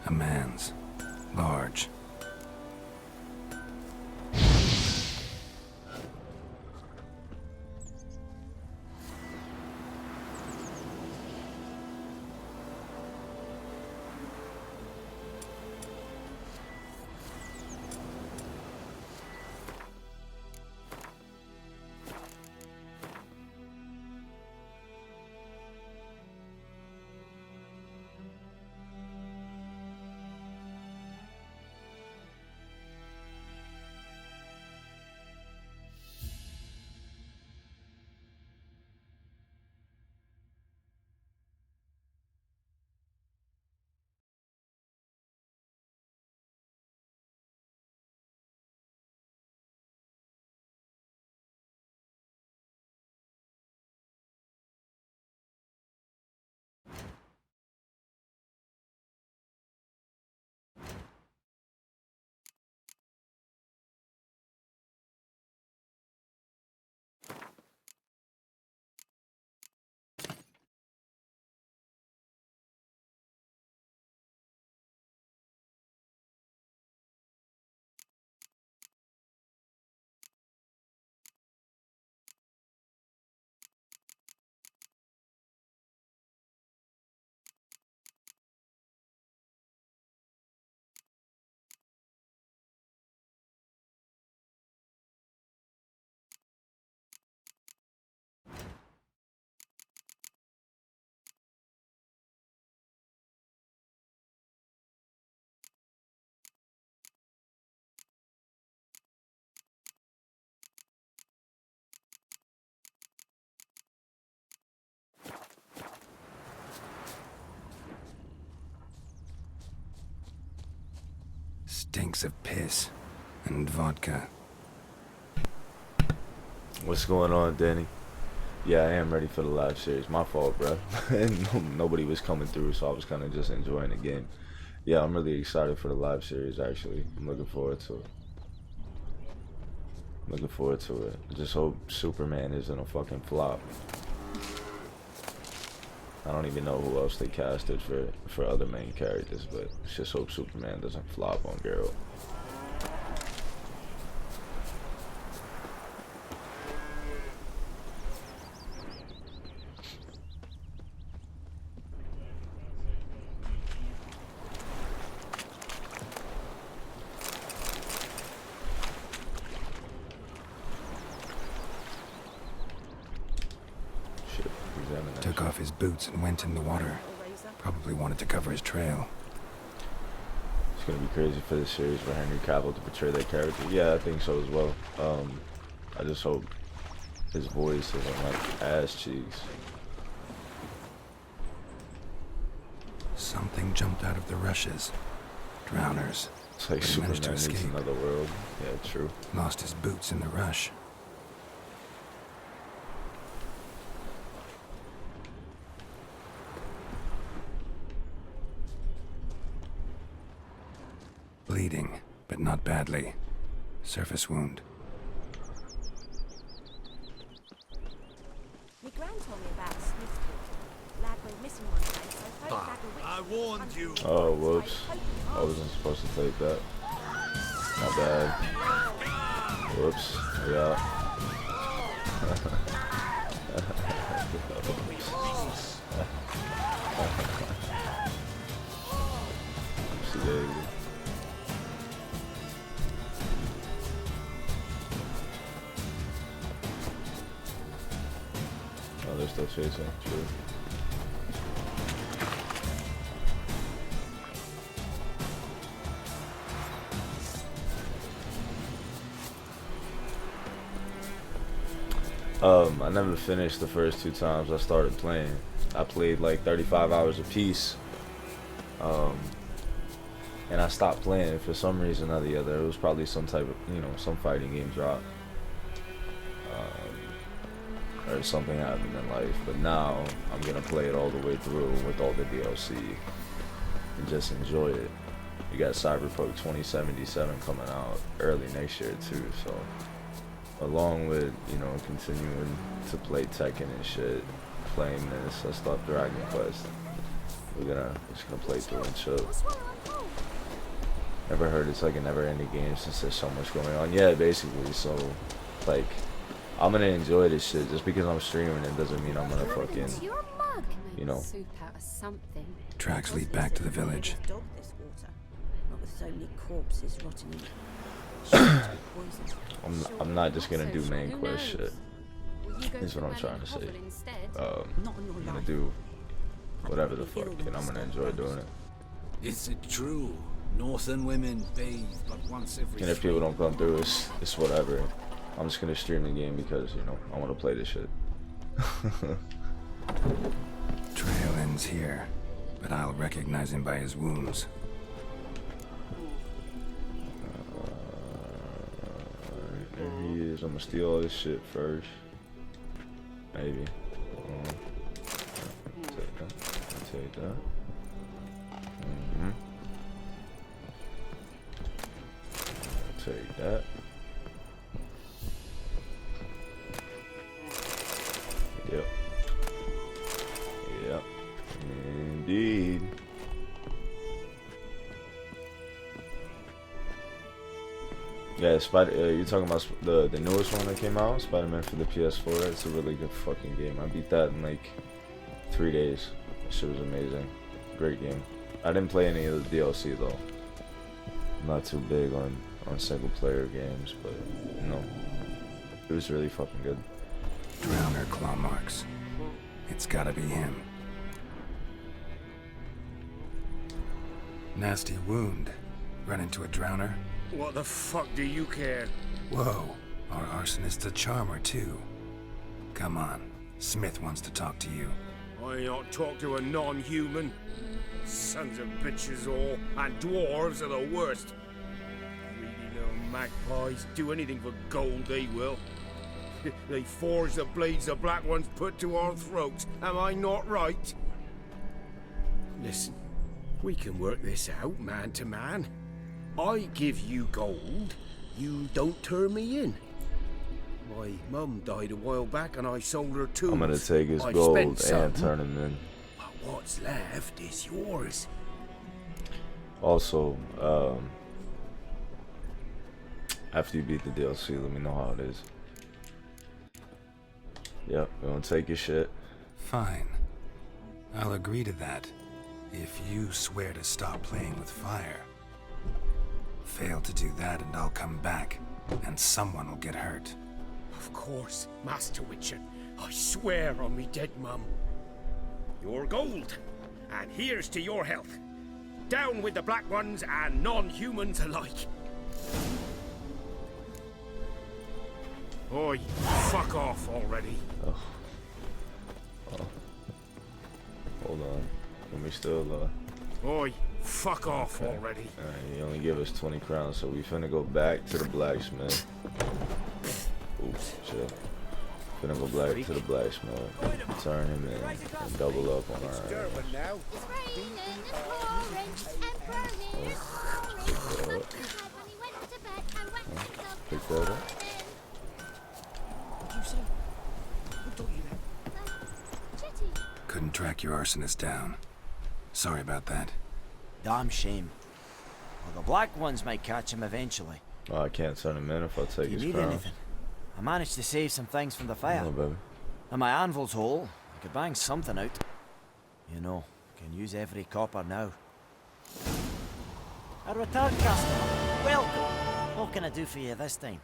A man's. Large. stinks of piss and vodka. What's going on, Danny? Yeah, I am ready for the live series. My fault, bro. Nobody was coming through, so I was kind of just enjoying the game. Yeah, I'm really excited for the live series, actually. I'm looking forward to it. Looking forward to it. I just hope Superman isn't a fucking flop. I don't even know who else they casted for other main characters, but just hope Superman doesn't flop on Geralt. Took off his boots and went in the water. Probably wanted to cover his trail. It's gonna be crazy for this series for Henry Cavill to portray that character. Yeah, I think so as well. I just hope his voice isn't like ass cheeks. Something jumped out of the rushes. Drowners. It's like But he Superman managed to needs escape. another world. Yeah, true. Lost his boots in the rush. Bleeding, but not badly. Surface wound. My gran told me about Smithfield. Lad went missing one day, so folk had a witch. I warned you. Oh, whoops. I wasn't supposed to take that. Not bad. Whoops. Yeah. Oopsie-daisy. Oh, they're still chasing. True. I never finished the first 2 times I started playing. I played like 35 hours a piece. And I stopped playing for some reason or the other. It was probably some type of, some fighting game drop. Or something happened in life. But now, I'm gonna play it all the way through with all the DLC. And just enjoy it. You got Cyberpunk 2077 coming out early next year too, so. Along with, continuing to play Tekken and shit, playing this, I stopped Dragon Quest. We're just gonna play through and chill. Never heard it's like a never-ending game since there's so much going on. Yeah, basically. So, like, I'm gonna enjoy this shit. Just because I'm streaming it doesn't mean I'm gonna fucking, Soup out of something. Tracks lead back to the village. Dog this water. Not with so many corpses rotting in it. I'm not just gonna do main quest shit. Is what I'm trying to say. I'm gonna do whatever the fuck, and I'm gonna enjoy doing it. Is it true? Northern women bathe but once every. And if people don't come through, it's whatever. I'm just gonna stream the game because I want to play this shit. Trail ends here, but I'll recognize him by his wounds. There he is. I'm gonna steal all this shit first. Maybe. Take that. Take that. Yep. Yep. Indeed. Yeah, you're talking about the newest one that came out, Spider-Man for the PS4. It's a really good fucking game. I beat that in like 3 days. That shit was amazing. Great game. I didn't play any of the DLC though. I'm not too big on single player games, but it was really fucking good. Drowner claw marks. It's gotta be him. Nasty wound. Run into a drowner? What the fuck do you care? Whoa, our arsonist's a charmer too. Come on, Smith wants to talk to you. I not talk to a non-human. Sons of bitches all, and dwarves are the worst. magpies. Do anything for gold, they will. They forge the blades the Black Ones put to our throats. Am I not right? Listen, we can work this out, man to man. I give you gold, you don't turn me in. My mum died a while back and I sold her too. I'm gonna take his gold and turn him in. But what's left is yours. Also, after you beat the DLC, let me know how it is. Yep, you wanna take your shit? Fine. I'll agree to that. If you swear to stop playing with fire. Fail to do that and I'll come back, and someone will get hurt. Of course, Master Witcher. I swear on me dead mum. Your gold, and here's to your health. Down with the Black Ones and non-humans alike. Oi, fuck off already. Oh. Hold on. Let me still, Oi, fuck off already. Alright, you only give us 20 crowns, so we finna go back to the blacksmith. Oops, chill. Finna go back to the blacksmith, turn him in, and double up on our pick that up. Couldn't track your arsonist down. Sorry about that. Damn shame. Well, the Black Ones might catch him eventually. Oh, I can't turn him in if I take Do you his need crown. anything? I managed to save some things from the fire. No, baby. And my anvil's whole. I could bang something out. You know, can use every copper now. A return customer. Welcome. What can I do for you this time?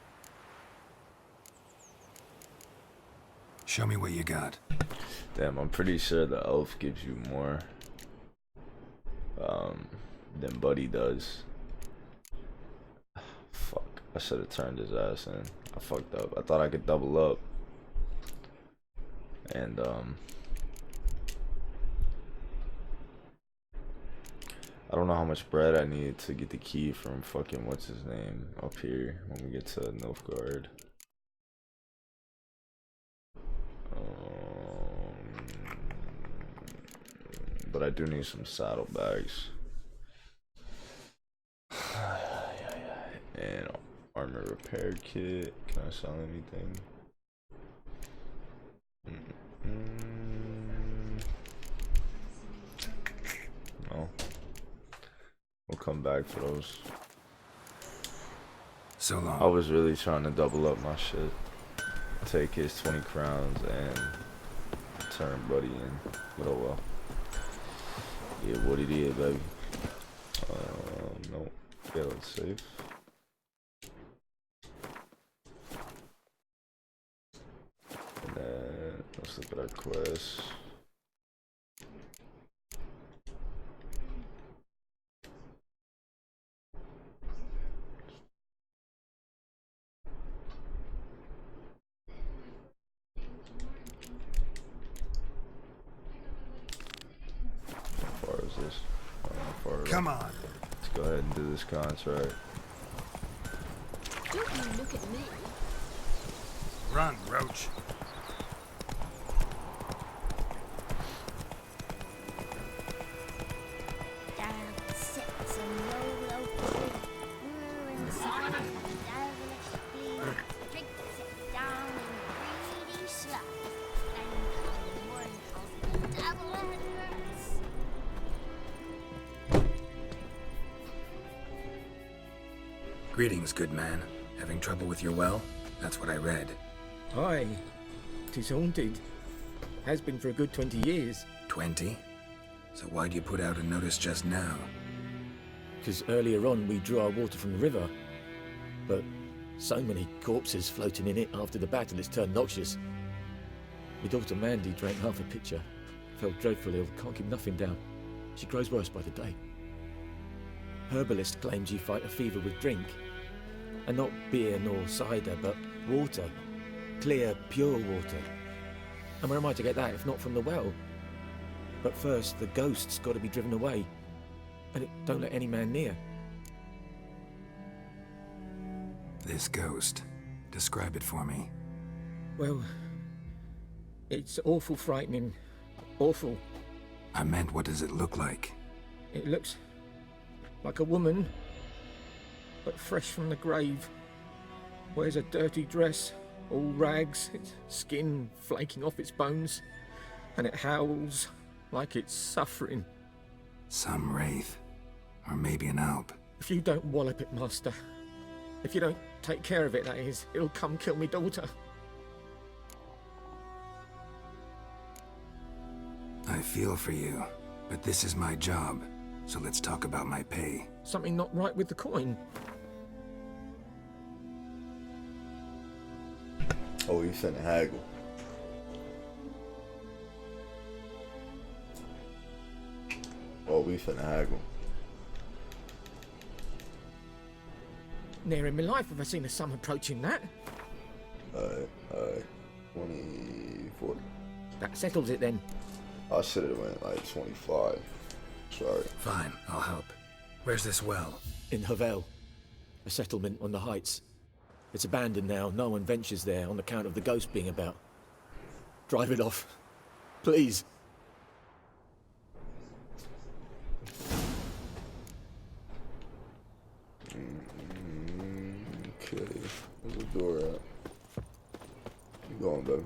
Show me what you got. Damn, I'm pretty sure the elf gives you more than Buddy does. Fuck, I should have turned his ass in. I fucked up. I thought I could double up. And I don't know how much bread I need to get the key from fucking what's his name up here when we get to Nilfgaard. But I do need some saddlebags and armor repair kit. Can I sell anything? No. We'll come back for those. So long. I was really trying to double up my shit. Take his 20 crowns and turn Buddy in. But oh well. Yeah, what it is, baby. No. Yeah, let's save. And then let's look at our quest. How far is this? How far Come on. Let's go ahead and do this contract. Don't you look at me. Run, Roach. Greetings, good man. Having trouble with your well? That's what I read. Aye. 'Tis haunted. Has been for a good 20 years. 20? So why'd you put out a notice just now? Because earlier on we drew our water from the river. But so many corpses floating in it after the battle it's turned noxious. My daughter Mandy drank half a pitcher. Fell dreadfully ill, can't keep nothing down. She grows worse by the day. Herbalist claims you fight a fever with drink. And not beer nor cider, but water. Clear, pure water. And where am I to get that if not from the well? But first, the ghost's got to be driven away. And it don't let any man near. This ghost. Describe it for me. Well, it's awful frightening. Awful. I meant, what does it look like? It looks like a woman, but fresh from the grave. Wears a dirty dress, all rags, its skin flaking off its bones, and it howls like it's suffering. Some wraith. Or maybe an alp. If you don't wallop it, Master, if you don't take care of it, that is, it'll come kill me daughter. I feel for you, but this is my job, so let's talk about my pay. Something not right with the coin. Oh, you finna haggle. Oh, we finna haggle. Never in my life have I seen a sum approaching that. 24. That settles it then. I should have went like 25. Sorry. Fine, I'll help. Where's this well? In Havel, a settlement on the heights. It's abandoned now. No one ventures there on account of the ghost being about. Drive it off, please. Okay, where's the door at? Keep going, baby.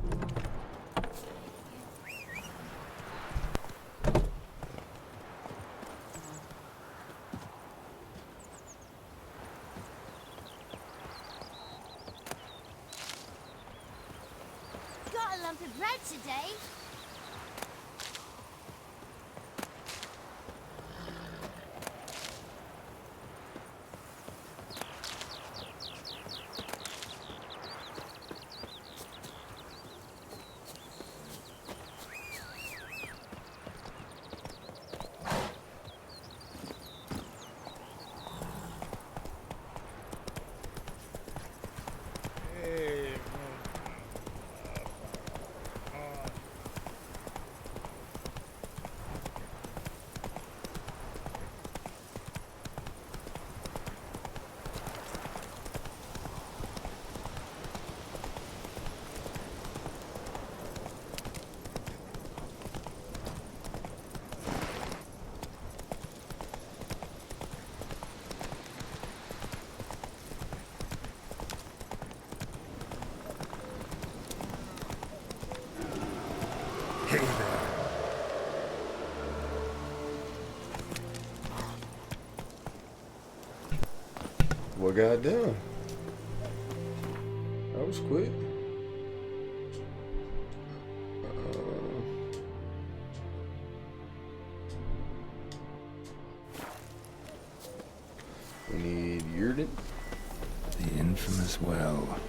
Got a lump of bread today. Hey there. What got done? That was quick. We need Yurden. The infamous well.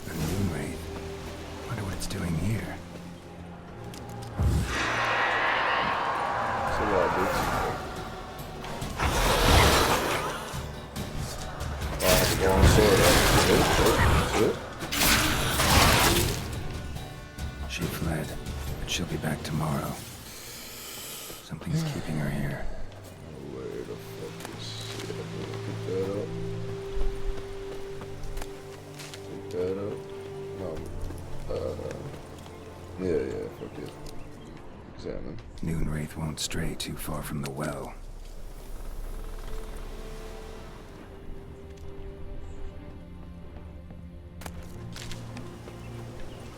The moon wraith. Wonder what it's doing here. It's a lot, bitch. Long sword. She fled, but she'll be back tomorrow. Something's keeping her here. Where the fuck is shit? Pick that up. Pick that up. No. Yeah, fuck it. Examine. Noon wraith won't stray too far from the well.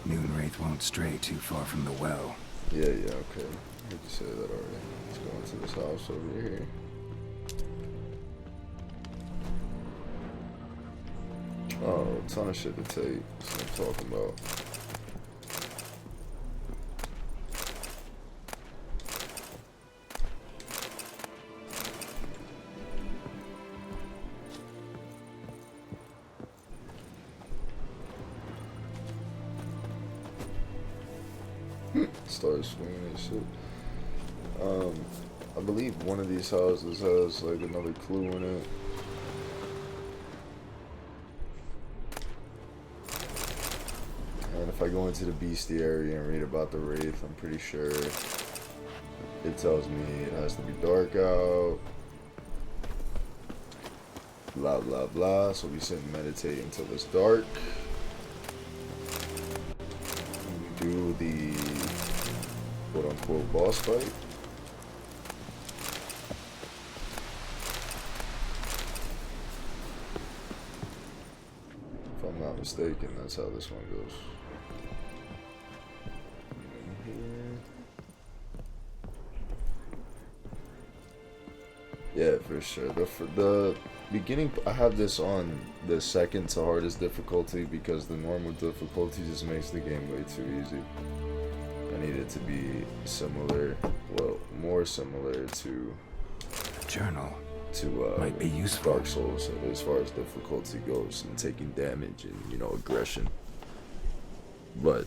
Noon wraith won't stray too far from the well. Yeah, okay. I heard you say that already. Let's go into this house over here. Oh, a ton of shit to take. That's what I'm talking about. Start swinging and shit. I believe one of these houses has like another clue in it. And if I go into the bestiary and read about the wraith, I'm pretty sure it tells me it has to be dark out. Blah, blah, blah. So we sit and meditate until it's dark. We do the quote-unquote boss fight. If I'm not mistaken, that's how this one goes. Yeah, for sure. The beginning, I have this on the second to hardest difficulty because the normal difficulty just makes the game way too easy. I need it to be similar, well, more similar to journal. To might be useful. Dark Souls as far as difficulty goes and taking damage and, you know, aggression. But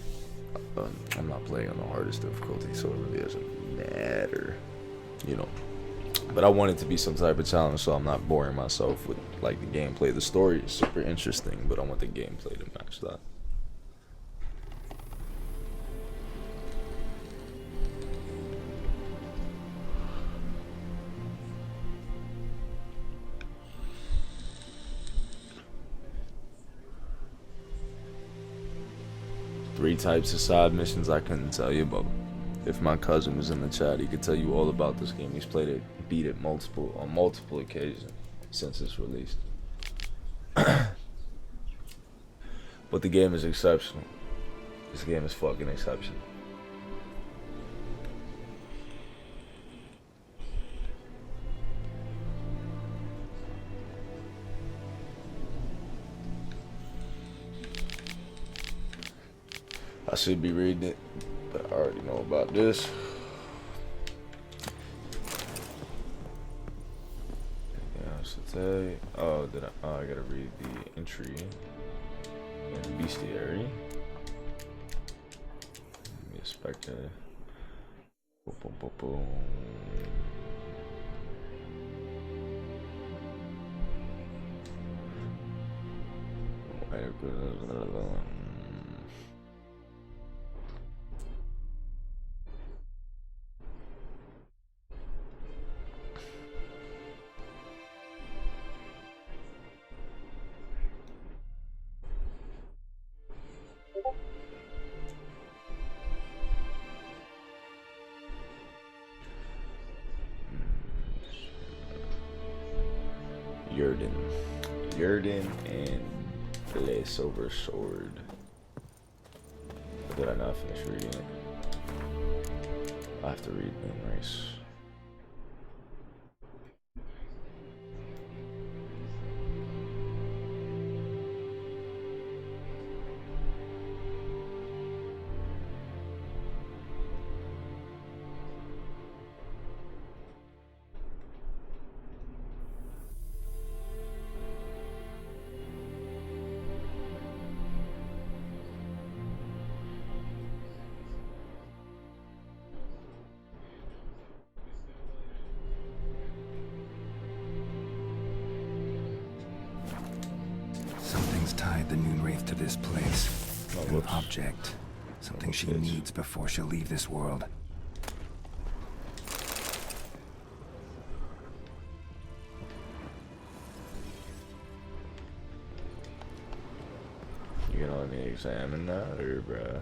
I'm not playing on the hardest difficulty, so it really doesn't matter, you know. But I want it to be some type of challenge, so I'm not boring myself with like the gameplay. The story is super interesting, but I want the gameplay to match that. Three types of side missions I couldn't tell you about. If my cousin was in the chat, he could tell you all about this game. He's played it, beat it on multiple occasions since it's released. But the game is exceptional. This game is fucking exceptional. I should be reading it, but I already know about this. Oh, I gotta read the entry in the bestiary. Be a spectator. Boom, boom, boom, boom. Yurden and the Silver Sword. Did I not finish reading it? I have to read Moonrace. Tied the Noonwraith to this place. An object. Something she needs before she'll leave this world. You gonna let me examine that, or bruh?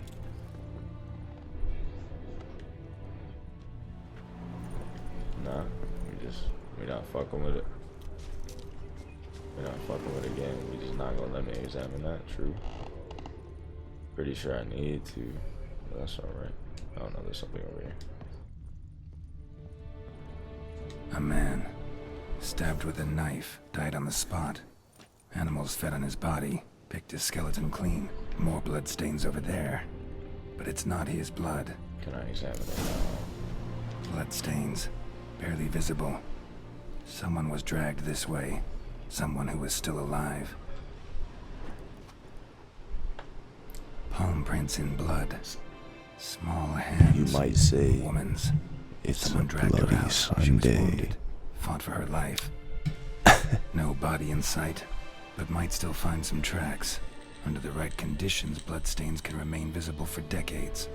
Nah, we not fucking with it. We're not fucking with it again. We just not gonna let me examine that. True. Pretty sure I need to. But that's alright. Oh no, there's something over here. A man, stabbed with a knife, died on the spot. Animals fed on his body, picked his skeleton clean. More blood stains over there. But it's not his blood. Can I examine it now? Blood stains, barely visible. Someone was dragged this way. Someone who was still alive. Palm prints in blood. Small hands. You might say woman's. It's Someone a dragged her bloody out. She was Sunday. wounded. Fought for her life. No body in sight, but might still find some tracks. Under the right conditions, bloodstains can remain visible for decades.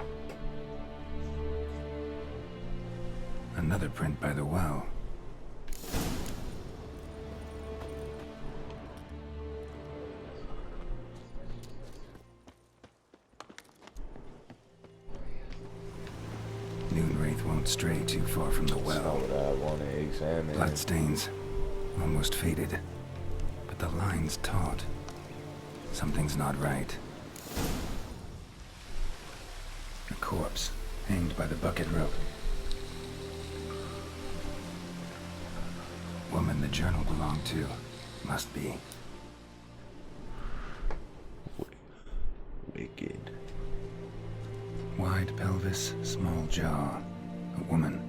Another print by the well. wraith won't stray too far from the well. That's not what I want to examine. Bloodstains, almost faded, but the line's taut. Something's not right. A corpse, hanged by the bucket rope. Woman the journal belonged to, must be. Wicked. Wide pelvis, small jaw. A woman.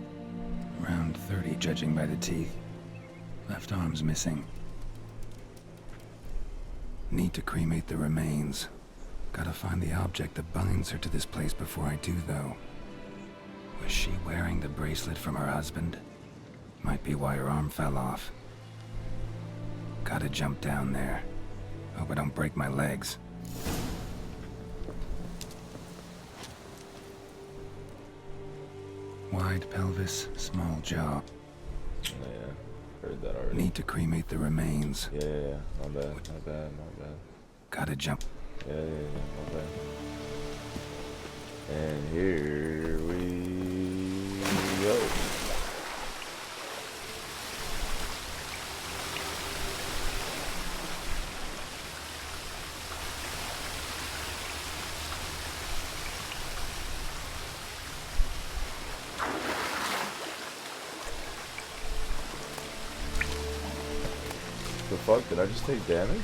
Around 30, judging by the teeth. Left arm's missing. Need to cremate the remains. Gotta find the object that binds her to this place before I do, though. Was she wearing the bracelet from her husband? Might be why her arm fell off. Gotta jump down there. Hope I don't break my legs. Wide pelvis, small jaw. Yeah, heard that already. Need to cremate the remains. Yeah, my bad, my bad, my bad. Gotta jump. Yeah, my bad. And here we go. The fuck, did I just take damage?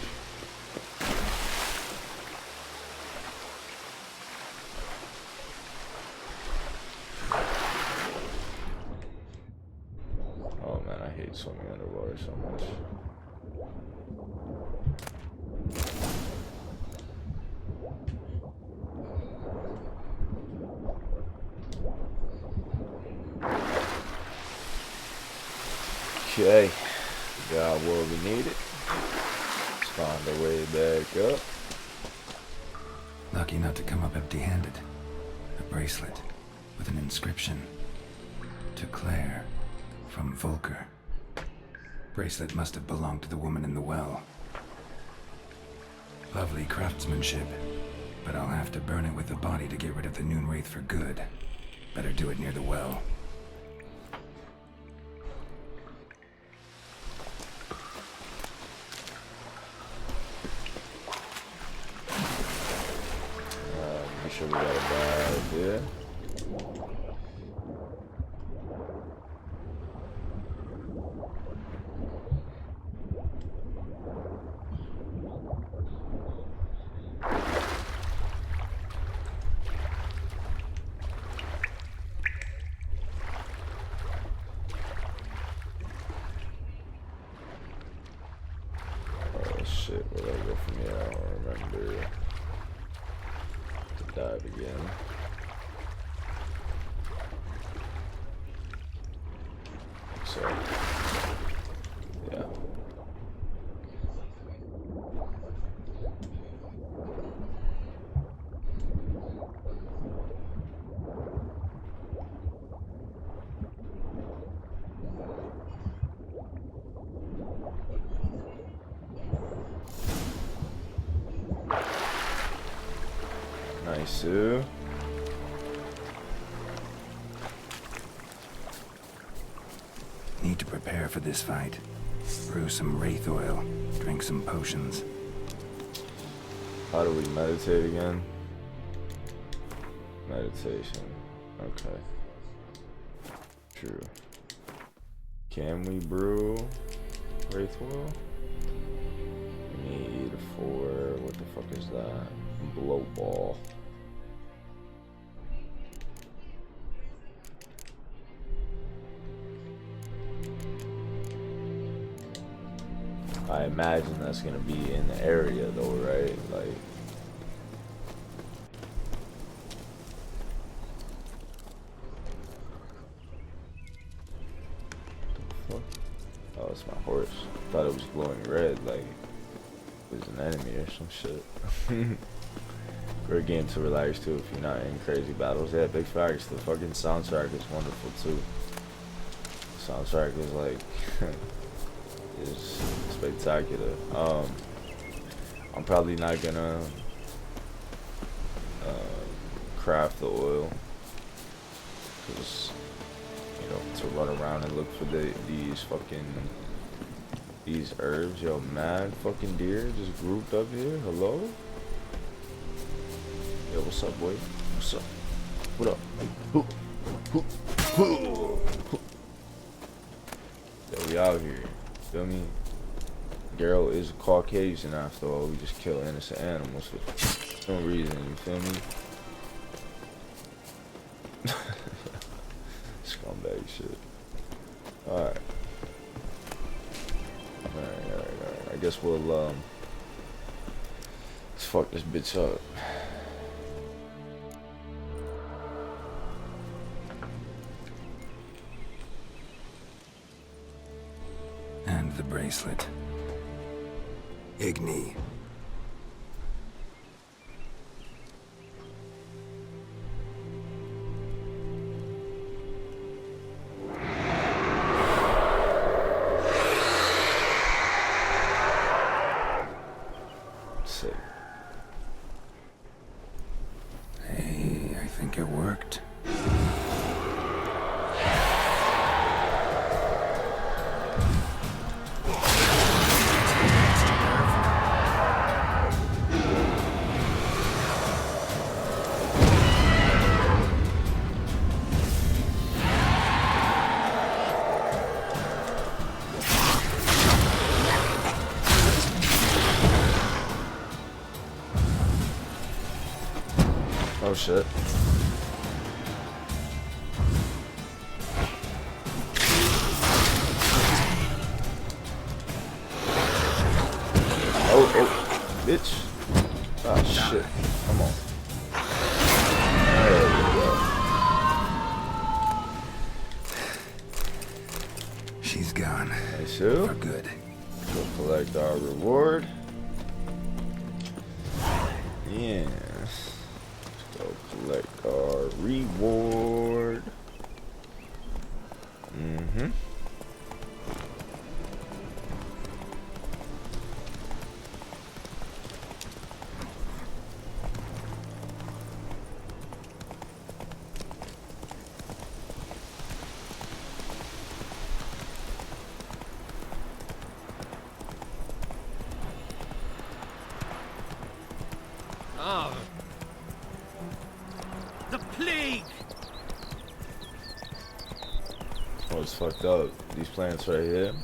Oh man, I hate swimming underwater so much. Okay. Got what we needed. Let's find our way back up. Lucky not to come up empty-handed. A bracelet with an inscription. To Claire, from Volker. Bracelet must have belonged to the woman in the well. Lovely craftsmanship, but I'll have to burn it with the body to get rid of the Noon Wraith for good. Better do it near the well. Make sure we got a bag there. Oh shit, where do I go from here? I don't remember. Dive again. So, yeah. Nice, Sue. Need to prepare for this fight. Brew some wraith oil. Drink some potions. How do we meditate again? Meditation. Okay. True. Can we brew wraith oil? We need for what the fuck is that? Blow ball. I imagine that's gonna be in the area though, right? Like, what the fuck? Oh, it's my horse. I thought it was glowing red, like it was an enemy or some shit. Great game to relax to if you're not in crazy battles. Yeah, big facts. The fucking soundtrack is wonderful too. The soundtrack is like is spectacular. I'm probably not gonna craft the oil Cause, you know, to run around and look for these herbs. Yo, mad fucking deer just grouped up here. Hello? Yo, what's up, boy? What's up? What up? Yo, we out here. Feel me? Geralt is a Caucasian after all. We just kill innocent animals for no reason. You feel me? Scumbag shit. Alright. Alright. I guess we'll, let's fuck this bitch up. And the bracelet. Igni. Sick. Hey, I think it worked. Oh shit. Oh, bitch. Ah, shit. Come on. There we go. She's gone. Nice, Sue. For good. Go collect our reward. Yeah. Let's go collect our reward. Mm-hmm. Ah. The plague! Oh, it's fucked up. These plants right here,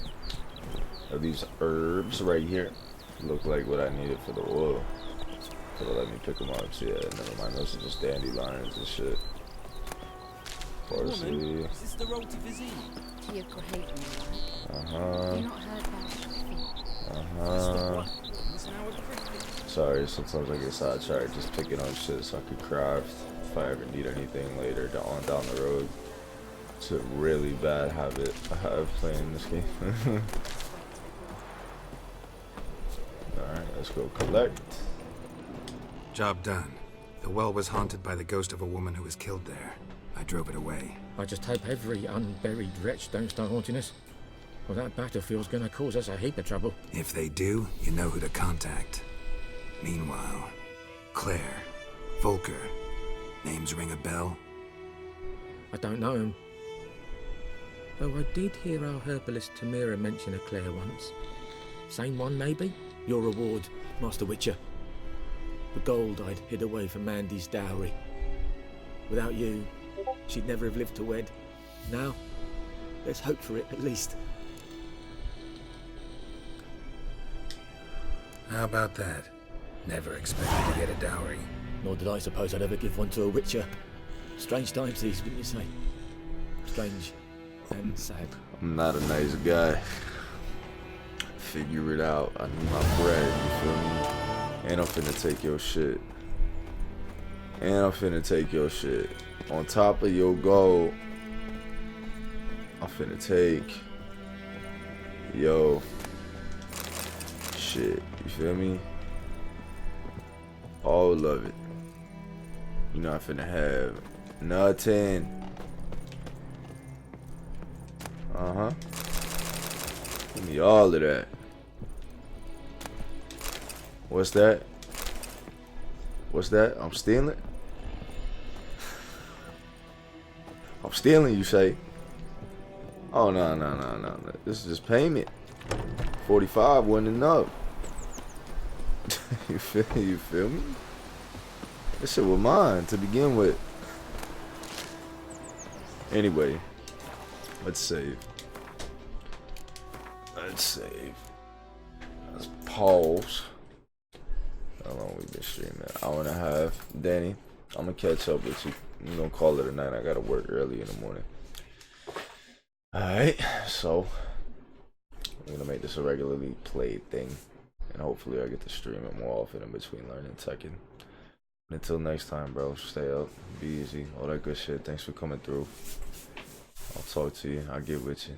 or these herbs right here, look like what I needed for the oil. Could have let me pick them up. So yeah, never mind. Those are just dandelions and shit. Parsley. Is this the road to Vizzy? To your great Uh-huh. You not heard about Uh-huh. Sorry, sometimes I get sidetracked just picking up shit so I could craft if I ever need anything later down the road. It's a really bad habit I have playing this game. Alright, let's go collect. Job done. The well was haunted by the ghost of a woman who was killed there. I drove it away. I just hope every unburied wretch don't start haunting us. Well, that battlefield's gonna cause us a heap of trouble. If they do, you know who to contact. Meanwhile, Claire, Volker, names ring a bell? I don't know him. Though I did hear our herbalist Tamira mention a Claire once. Same one, maybe? Your reward, Master Witcher. The gold I'd hid away for Mandy's dowry. Without you, she'd never have lived to wed. Now, let's hope for it, at least. How about that? Never expected to get a dowry. Nor did I suppose I'd ever give one to a Witcher. Strange times these, wouldn't you say? Strange and sad. I'm not a nice guy. Figure it out. I need my bread, you feel me? And I'm finna take your shit. On top of your gold, I'm finna take yo shit. You feel me? All of it. You're not finna have nothing. Uh-huh. Give me all of that. What's that? What's that? I'm stealing? I'm stealing, you say? Oh, no. This is just payment. 45 wasn't enough. You feel me? This shit was mine to begin with. Anyway, let's save. Let's pause. How long we been streaming? Hour and a half. Danny, I'm gonna catch up with you. I'm gonna call it a night. I gotta work early in the morning. Alright, so I'm gonna make this a regularly played thing. And hopefully I get to stream it more often in between learning Tekken. Until next time, bro, stay up, be easy, all that good shit. Thanks for coming through. I'll talk to you. I'll get with you.